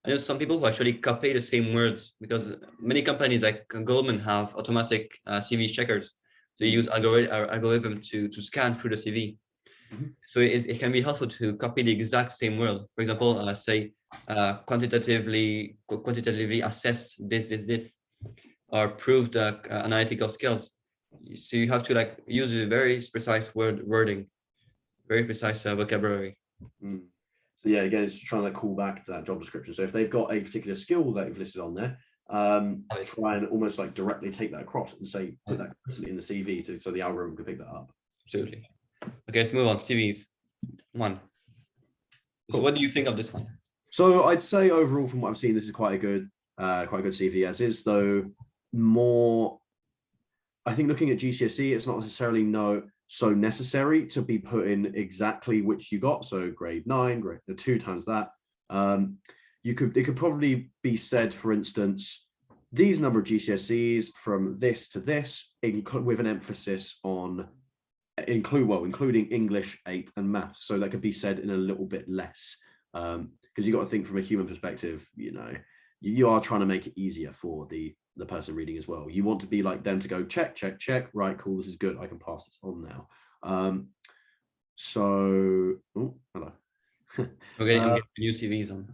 know some people who actually copy the same words, because many companies like Goldman have automatic CV checkers. So you use algorithm to scan through the CV. Mm-hmm. So it can be helpful to copy the exact same word. For example, say quantitatively assessed this, or proved analytical skills. So you have to like use a very precise wording, very precise vocabulary. Mm. So yeah, again, it's trying to call back to that job description. So if they've got a particular skill that you've listed on there, try and almost like directly take that across and say, put that explicitly in the CV so the algorithm can pick that up. Absolutely. Okay, let's move on. CVs. 1. Cool. So what do you think of this one? So I'd say overall, from what I've seen, this is quite a good CV as is, though more, I think looking at GCSE, it's not necessarily so necessary to be put in exactly which you got. So grade 9, grade 2 times that. It could probably be said, for instance, these number of GCSEs from this to this, with an emphasis on including English 8 and maths. So that could be said in a little bit less, because you got to think from a human perspective. You know, you are trying to make it easier for the person reading as well. You want to be like them to go check, right, cool, this is good, I can pass this on now. Hello. Okay, I'm getting new CVs on.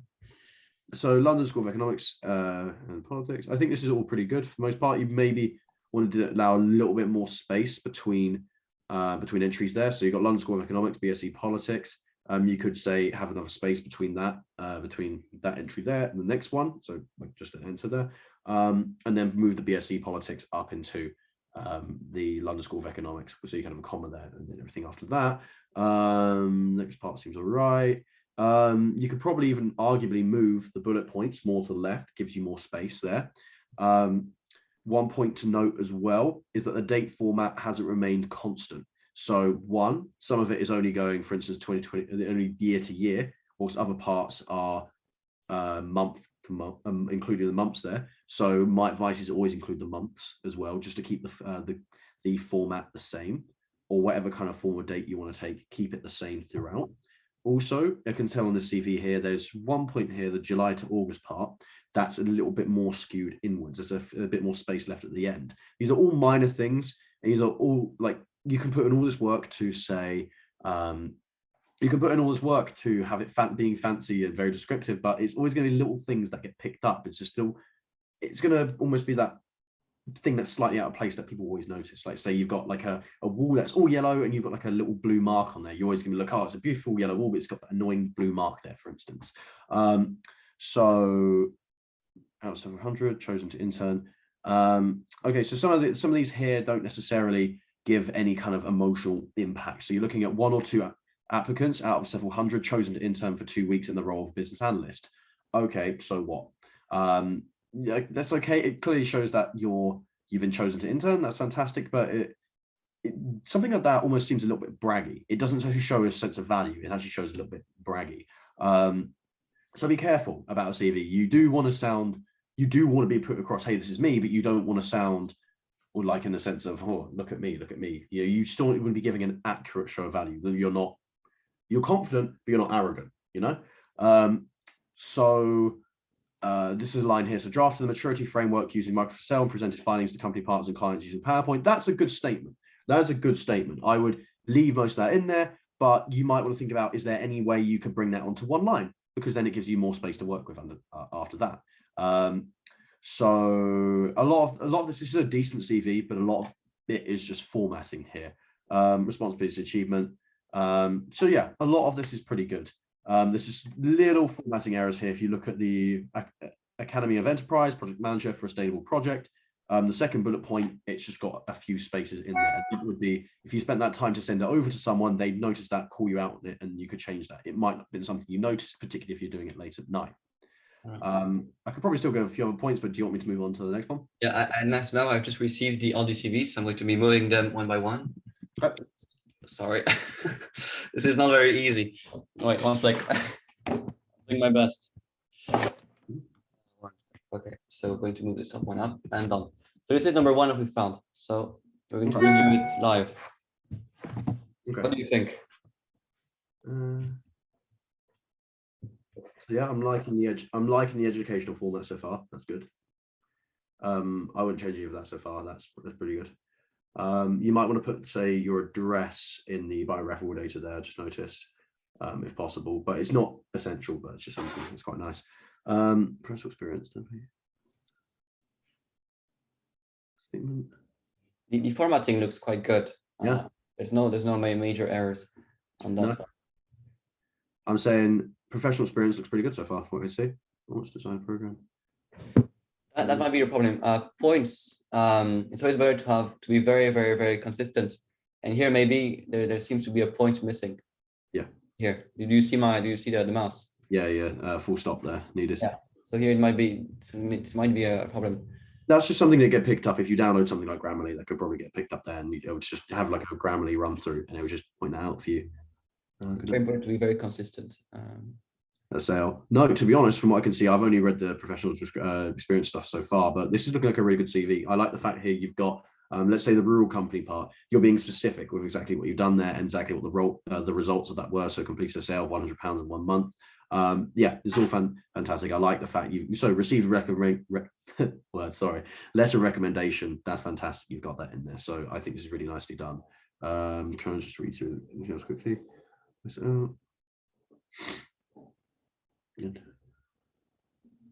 So London School of Economics and Politics. I think this is all pretty good for the most part. You maybe wanted to allow a little bit more space between entries there. So you've got London School of Economics, BSc Politics. You could say have another space between that entry there and the next one. So like just an enter there. And then move the BSc Politics up into the London School of Economics. So you can have a comma there and then everything after that. Next part seems all right. You could probably even arguably move the bullet points more to the left, gives you more space there. One point to note as well is that the date format hasn't remained constant. So some of it is only going, for instance, 2020, only year to year, whilst other parts are month to month, including the months there. So my advice is always include the months as well, just to keep the format the same, or whatever kind of form of date you want to take, keep it the same throughout. Also, I can tell on the CV here, there's one point here, the July to August part, that's a little bit more skewed inwards. There's a bit more space left at the end. These are all minor things. These are all like, you can put in all this work to say, you can put in all this work to have it being fancy and very descriptive, but it's always going to be little things that get picked up. It's going to almost be that thing that's slightly out of place that people always notice. Like say you've got like a wall that's all yellow and you've got like a little blue mark on there. You're always going to look, oh, it's a beautiful yellow wall, but it's got that annoying blue mark there, for instance. So out of 700, chosen to intern. Okay, so some of these here don't necessarily give any kind of emotional impact. So you're looking at 1 or 2 applicants out of several hundred chosen to intern for 2 weeks in the role of business analyst. Okay, so what? Yeah, that's okay. It clearly shows that you've been chosen to intern. That's fantastic, but something like that almost seems a little bit braggy. It doesn't actually show a sense of value. It actually shows a little bit braggy. So be careful about a CV. You do want to be put across, hey, this is me, but you don't want to sound or like in the sense of, oh, look at me. You still wouldn't be giving an accurate show of value. You're confident, but you're not arrogant, So this is a line here. So drafted the maturity framework using Microsoft Excel and presented findings to company partners and clients using PowerPoint. That's a good statement. That is a good statement. I would leave most of that in there, but you might want to think about, is there any way you could bring that onto one line? Because then it gives you more space to work with after that. So a lot of this is a decent CV, but a lot of it is just formatting here. Responsibility, achievement. So yeah, a lot of this is pretty good. There's just little formatting errors here. If you look at the Academy of Enterprise project manager for a stable project, the second bullet point, it's just got a few spaces in there. It would be, if you spent that time to send it over to someone, they'd notice that, call you out on it, and you could change that. It might not have been something you noticed, particularly if you're doing it late at night. I could probably still go a few other points, but do you want me to move on to the next one? Yeah, and that's now I've just received all the CVs, so I'm going to be moving them one by one. Okay. Sorry, this is not very easy. Wait, one sec. I'm doing my best. Okay, so we're going to move this up one up and done. So this is number one that we found. So we're going to review it live. Okay. What do you think? So yeah, I'm liking the educational format so far. That's good. I wouldn't change any of that so far. That's pretty good. You might want to put, say, your address in the biographical data there, just noticed, if possible, but it's not essential, but it's just something that's quite nice. Personal experience, statement. The formatting looks quite good. Yeah. There's no major errors on that. No. I'm saying professional experience looks pretty good so far. What do you see? Launch design program. That might be the problem. Points. It's always better to be very, very, very consistent. And here maybe there seems to be a point missing. Yeah. Here. Do you see the mouse? Yeah. Full stop there needed. Yeah. So here it might be a problem. That's just something that get picked up if you download something like Grammarly. That could probably get picked up there, and it would just have like a Grammarly run through, and it would just point that out for you. It's very important to be very consistent. Sale. No, to be honest, from what I can see, I've only read the professional experience stuff so far, but this is looking like a really good CV. I like the fact here you've got, let's say, the rural company part. You're being specific with exactly what you've done there and exactly what the results of that were. So completed a sale, £100 in 1 month. Yeah, it's all fantastic. I like the fact you received letter recommendation. That's fantastic. You've got that in there. So I think this is really nicely done. Trying to just read through it quickly. So,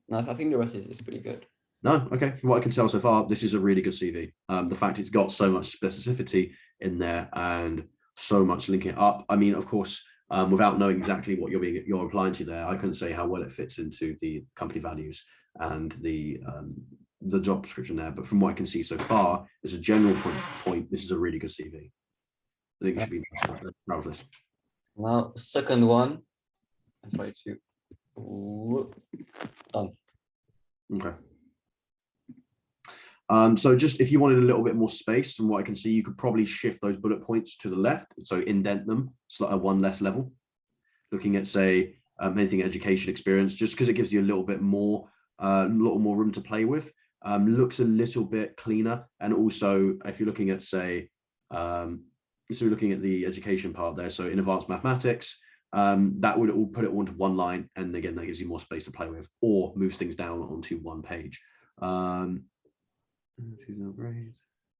no, I think the rest is pretty good. No, okay. From what I can tell so far, this is a really good CV. The fact it's got so much specificity in there and so much linking up. I mean, of course, without knowing exactly what you're applying to there, I couldn't say how well it fits into the company values and the job description there. But from what I can see so far, as a general point, this is a really good CV. I think you should be proud of this. Now, second one, I'm trying to done. Okay. So just if you wanted a little bit more space, from what I can see, you could probably shift those bullet points to the left, so indent them one less level. Looking at, say, anything education experience, just because it gives you a little more room to play with. Looks a little bit cleaner, and also if you're looking at, say, so we're looking at the education part there, so in advanced mathematics, that would all put it all into one line, and again that gives you more space to play with, or moves things down onto one page. I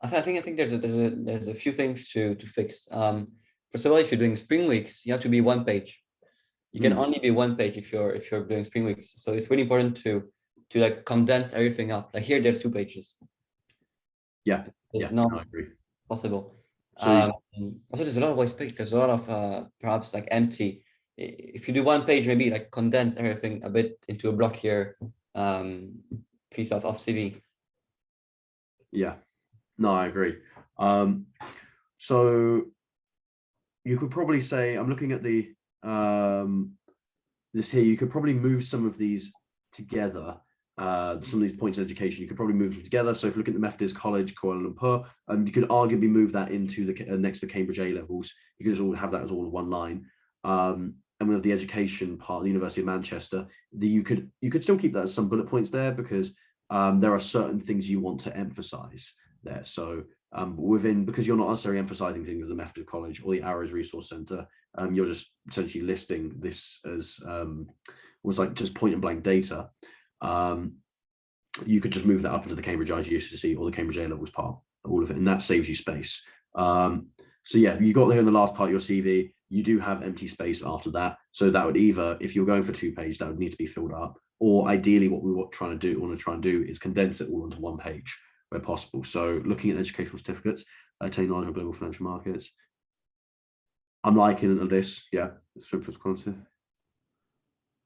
think there's a few things to fix. First of all, if you're doing Spring Weeks, you have to be one page. You can only be one page if you're doing Spring Weeks. So it's really important to like condense everything up. Like here, there's 2 pages. Yeah, it's not possible. So also, there's a lot of white space. There's a lot of perhaps like empty. If you do one page, maybe like condense everything a bit into a block here piece of CV. Yeah, no, I agree. So you could probably say, I'm looking at the this here, you could probably move some of these together. Some of these points in education, you could probably move them together. So if you look at the Methodist College, Kuala Lumpur, you could arguably move that into the next to Cambridge A levels. You could just all have that as all one line. And with the education part, the University of Manchester, you could still keep that as some bullet points there, because there are certain things you want to emphasize there. So because you're not necessarily emphasizing things with the Methodist College or the Arrows Resource Centre, you're just essentially listing this as was like just point and blank data. You could just move that up into the Cambridge IGCSE or the Cambridge A levels part, all of it, and that saves you space. So yeah, you got there in the last part of your CV, you do have empty space after that. So that would either, if you're going for 2-page, that would need to be filled up, or ideally what we want to try and do is condense it all onto one page where possible. So looking at educational certificates, attain knowledge of global financial markets. I'm liking this, yeah.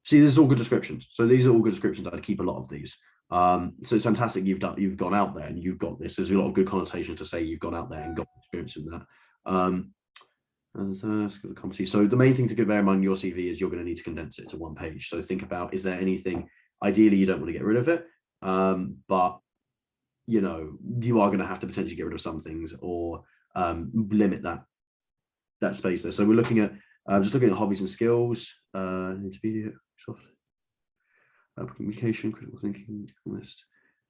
See, this is all good descriptions. So these are all good descriptions. I'd keep a lot of these. So it's fantastic you've gone out there and you've got this. There's a lot of good connotations to say you've gone out there and got experience in that. So the main thing to bear in mind in your CV is you're going to need to condense it to one page. So think about, is there anything, ideally you don't want to get rid of it, but you know, you are going to have to potentially get rid of some things or limit that space there. So we're looking at just looking at hobbies and skills, intermediate, soft, communication, critical thinking list.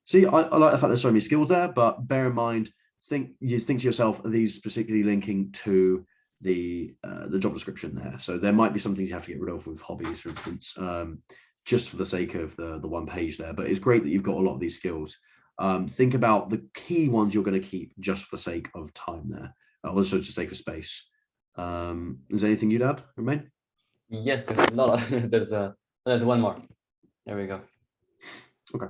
See, I like the fact there's so many skills there, but bear in mind, think to yourself, are these particularly linking to the job description there? So there might be some things you have to get rid of with hobbies, for instance, just for the sake of the one page there. But it's great that you've got a lot of these skills. Think about the key ones you're going to keep just for the sake of time there, also for the sake of space. Is there anything you'd add, Romain? Yes, there's a lot of there's one more. There we go. Okay.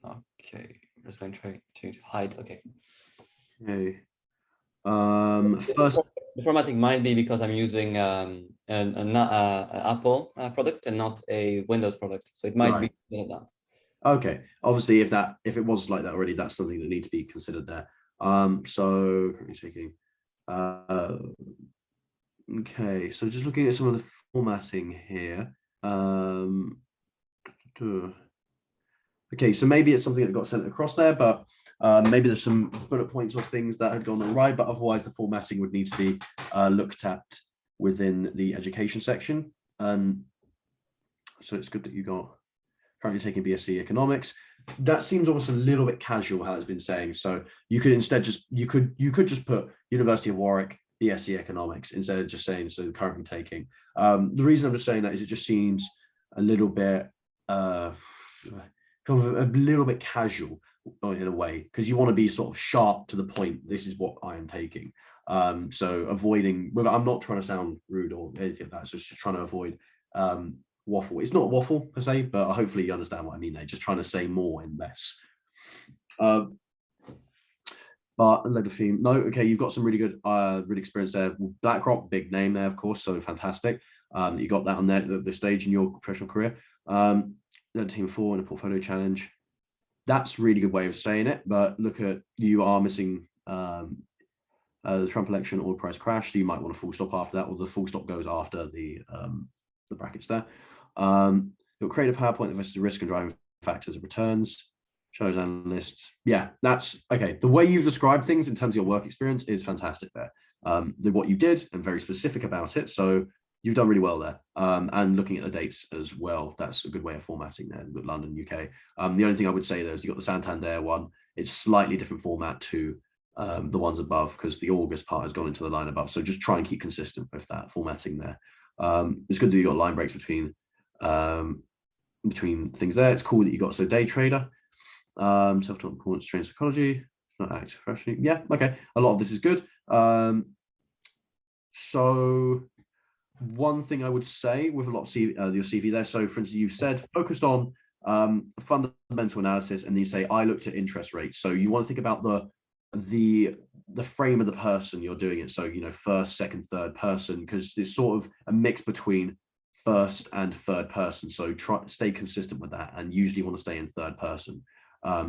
Okay, I'm just going to try to hide. Okay. First, the formatting might be because I'm using an Apple product and not a Windows product, so it might be that. Okay, obviously, if it was like that already, that's something that needs to be considered there. So currently taking. Okay, so just looking at some of the formatting here. Okay, so maybe it's something that got sent across there, but maybe there's some bullet points or things that had gone awry, but otherwise the formatting would need to be looked at within the education section. So it's good that you got currently taking BSc Economics. That seems almost a little bit casual how it's been saying. So you could instead just you could just put University of Warwick BSc Economics instead of just saying so currently taking. The reason I'm just saying that is it just seems a little bit kind of a little bit casual in a way, because you want to be sort of sharp to the point. This is what I am taking. So avoiding, I'm not trying to sound rude or anything like that. So just trying to avoid waffle. It's not waffle per se, but hopefully you understand what I mean. They're just trying to say more and less. But leather theme, no, okay, you've got some really good experience there. BlackRock, big name there, of course, so fantastic. You got that on there at this stage in your professional career. Leather team 4 in a portfolio challenge. That's a really good way of saying it, but look at, you are missing the Trump election, oil price crash, so you might want a full stop after that, or the full stop goes after the brackets there. You'll create a PowerPoint that invests the risk and driving factors of returns, shows analysts. Yeah, that's okay. The way you've described things in terms of your work experience is fantastic there. What you did and very specific about it. So you've done really well there. And looking at the dates as well, that's a good way of formatting there with London, UK. The only thing I would say there is you've got the Santander one. It's slightly different format to the ones above, because the August part has gone into the line above. So just try and keep consistent with that formatting there. It's good that you got line breaks between things there. It's cool that you got day trader, self-taught performance trained psychology, not active professionally. Yeah, okay. A lot of this is good. So one thing I would say with a lot of your CV there. So for instance, you said focused on fundamental analysis, and then you say I looked at interest rates. So you want to think about the frame of the person you're doing it. So, you know, first, second, third person, because it's sort of a mix between first and third person. So stay consistent with that, and usually want to stay in third person.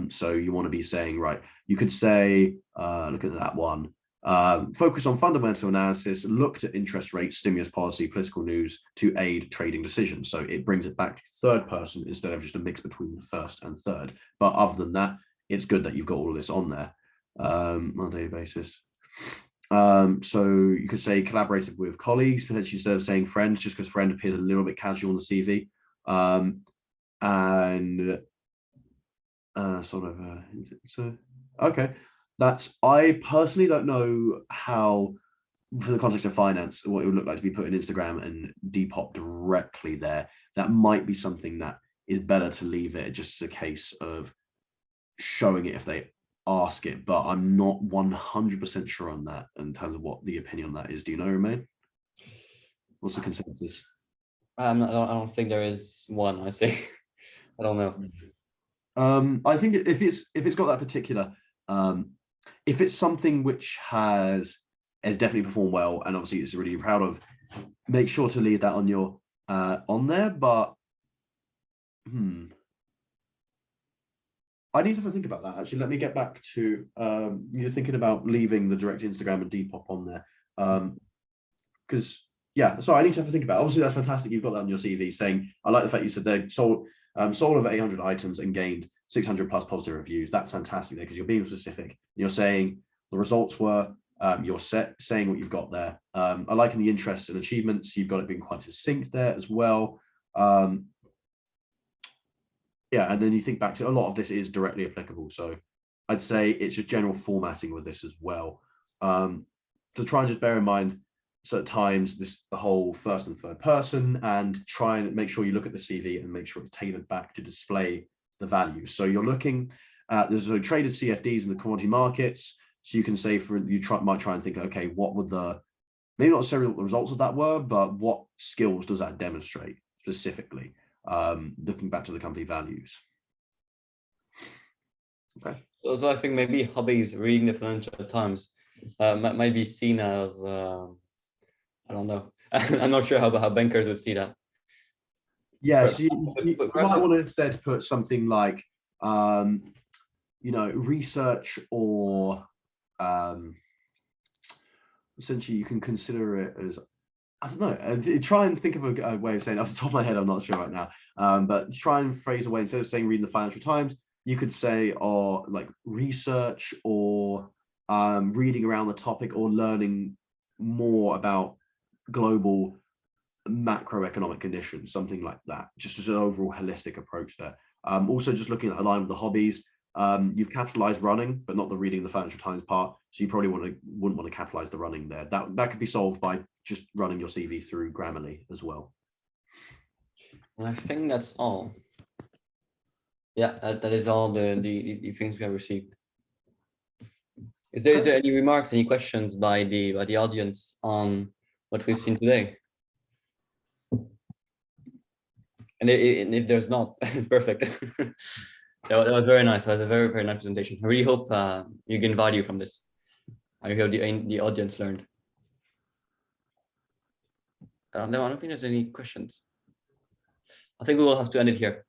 So you want to be saying, right, you could say, look at that one. Focus on fundamental analysis, looked at interest rates, stimulus policy, political news to aid trading decisions. So it brings it back to third person instead of just a mix between first and third. But other than that, it's good that you've got all of this on there on a daily basis. So you could say collaborated with colleagues, potentially instead of saying friends, just because friend appears a little bit casual on the CV. Okay. I personally don't know how, for the context of finance, what it would look like to be put in Instagram and Depop directly there. That might be something that is better to leave it just a case of showing it if they ask it, but I'm not 100% sure on that in terms of what the opinion on that is. Do you know, Romain? What's the consensus? I don't think there is one, I say. I don't know. I think if it's got that particular, if it's something which has definitely performed well, and obviously it's really proud of, make sure to leave that on your on there. But I need to have a think about that. Actually, let me get back to you're thinking about leaving the direct Instagram and Depop on there, because yeah. So I need to have a think about it. Obviously, that's fantastic. You've got that on your CV saying, I like the fact you said they sold over 800 items and gained 600 plus positive reviews. That's fantastic there because you're being specific. You're saying the results were, you're saying what you've got there. I like in the interests and achievements, you've got it being quite succinct there as well. Yeah, and then you think back to a lot of this is directly applicable. So I'd say it's just general formatting with this as well. To try and just bear in mind, so at times the whole first and third person, and try and make sure you look at the CV and make sure it's tailored back to display the value. So you're looking at there's traded CFDs in the commodity markets. So you can say might try and think, okay, what would maybe not necessarily what the results of that were, but what skills does that demonstrate specifically? Looking back to the company values. Okay. So I think maybe hobbies, reading the Financial Times, might be seen as I don't know. I'm not sure how bankers would see that. Yeah, so you might want to instead put something like, research, or essentially you can consider it as, I don't know, try and think of a way of saying it. Off the top of my head, I'm not sure right now, but try and phrase a way, instead of saying reading the Financial Times, you could say, or like research, or reading around the topic, or learning more about global macroeconomic conditions, something like that, just as an overall holistic approach there. Also just looking at the line with the hobbies, you've capitalized running, but not the reading the Financial Times part. So you probably wouldn't want to capitalize the running there. That could be solved by just running your CV through Grammarly as well. I think that's all. Yeah, that is all the things we have received. Is there any remarks, any questions by the audience on what we've seen today? And if there's not, perfect. That was very nice. That was a very, very nice presentation. I really hope you gain value from this. I hope the audience learned. No, I don't think there's any questions. I think we will have to end it here.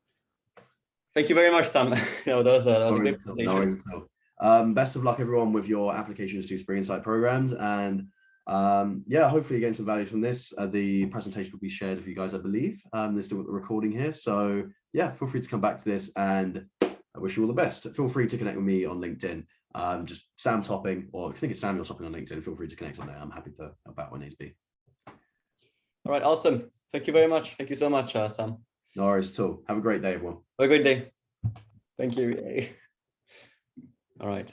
Thank you very much, Sam. that was a great presentation. No worries at all. Best of luck, everyone, with your applications to Spring Insight programs. And yeah, hopefully you gain some value from this. The presentation will be shared with you guys, I believe. There's still the recording here. So yeah, feel free to come back to this, and I wish you all the best. Feel free to connect with me on LinkedIn. Just Sam Topping, or I think it's Samuel Topping on LinkedIn. Feel free to connect on there. I'm happy to help out when needs be. All right, awesome. Thank you very much. Thank you so much, Sam. No worries at all. Have a great day, everyone. Have a great day. Thank you. All right.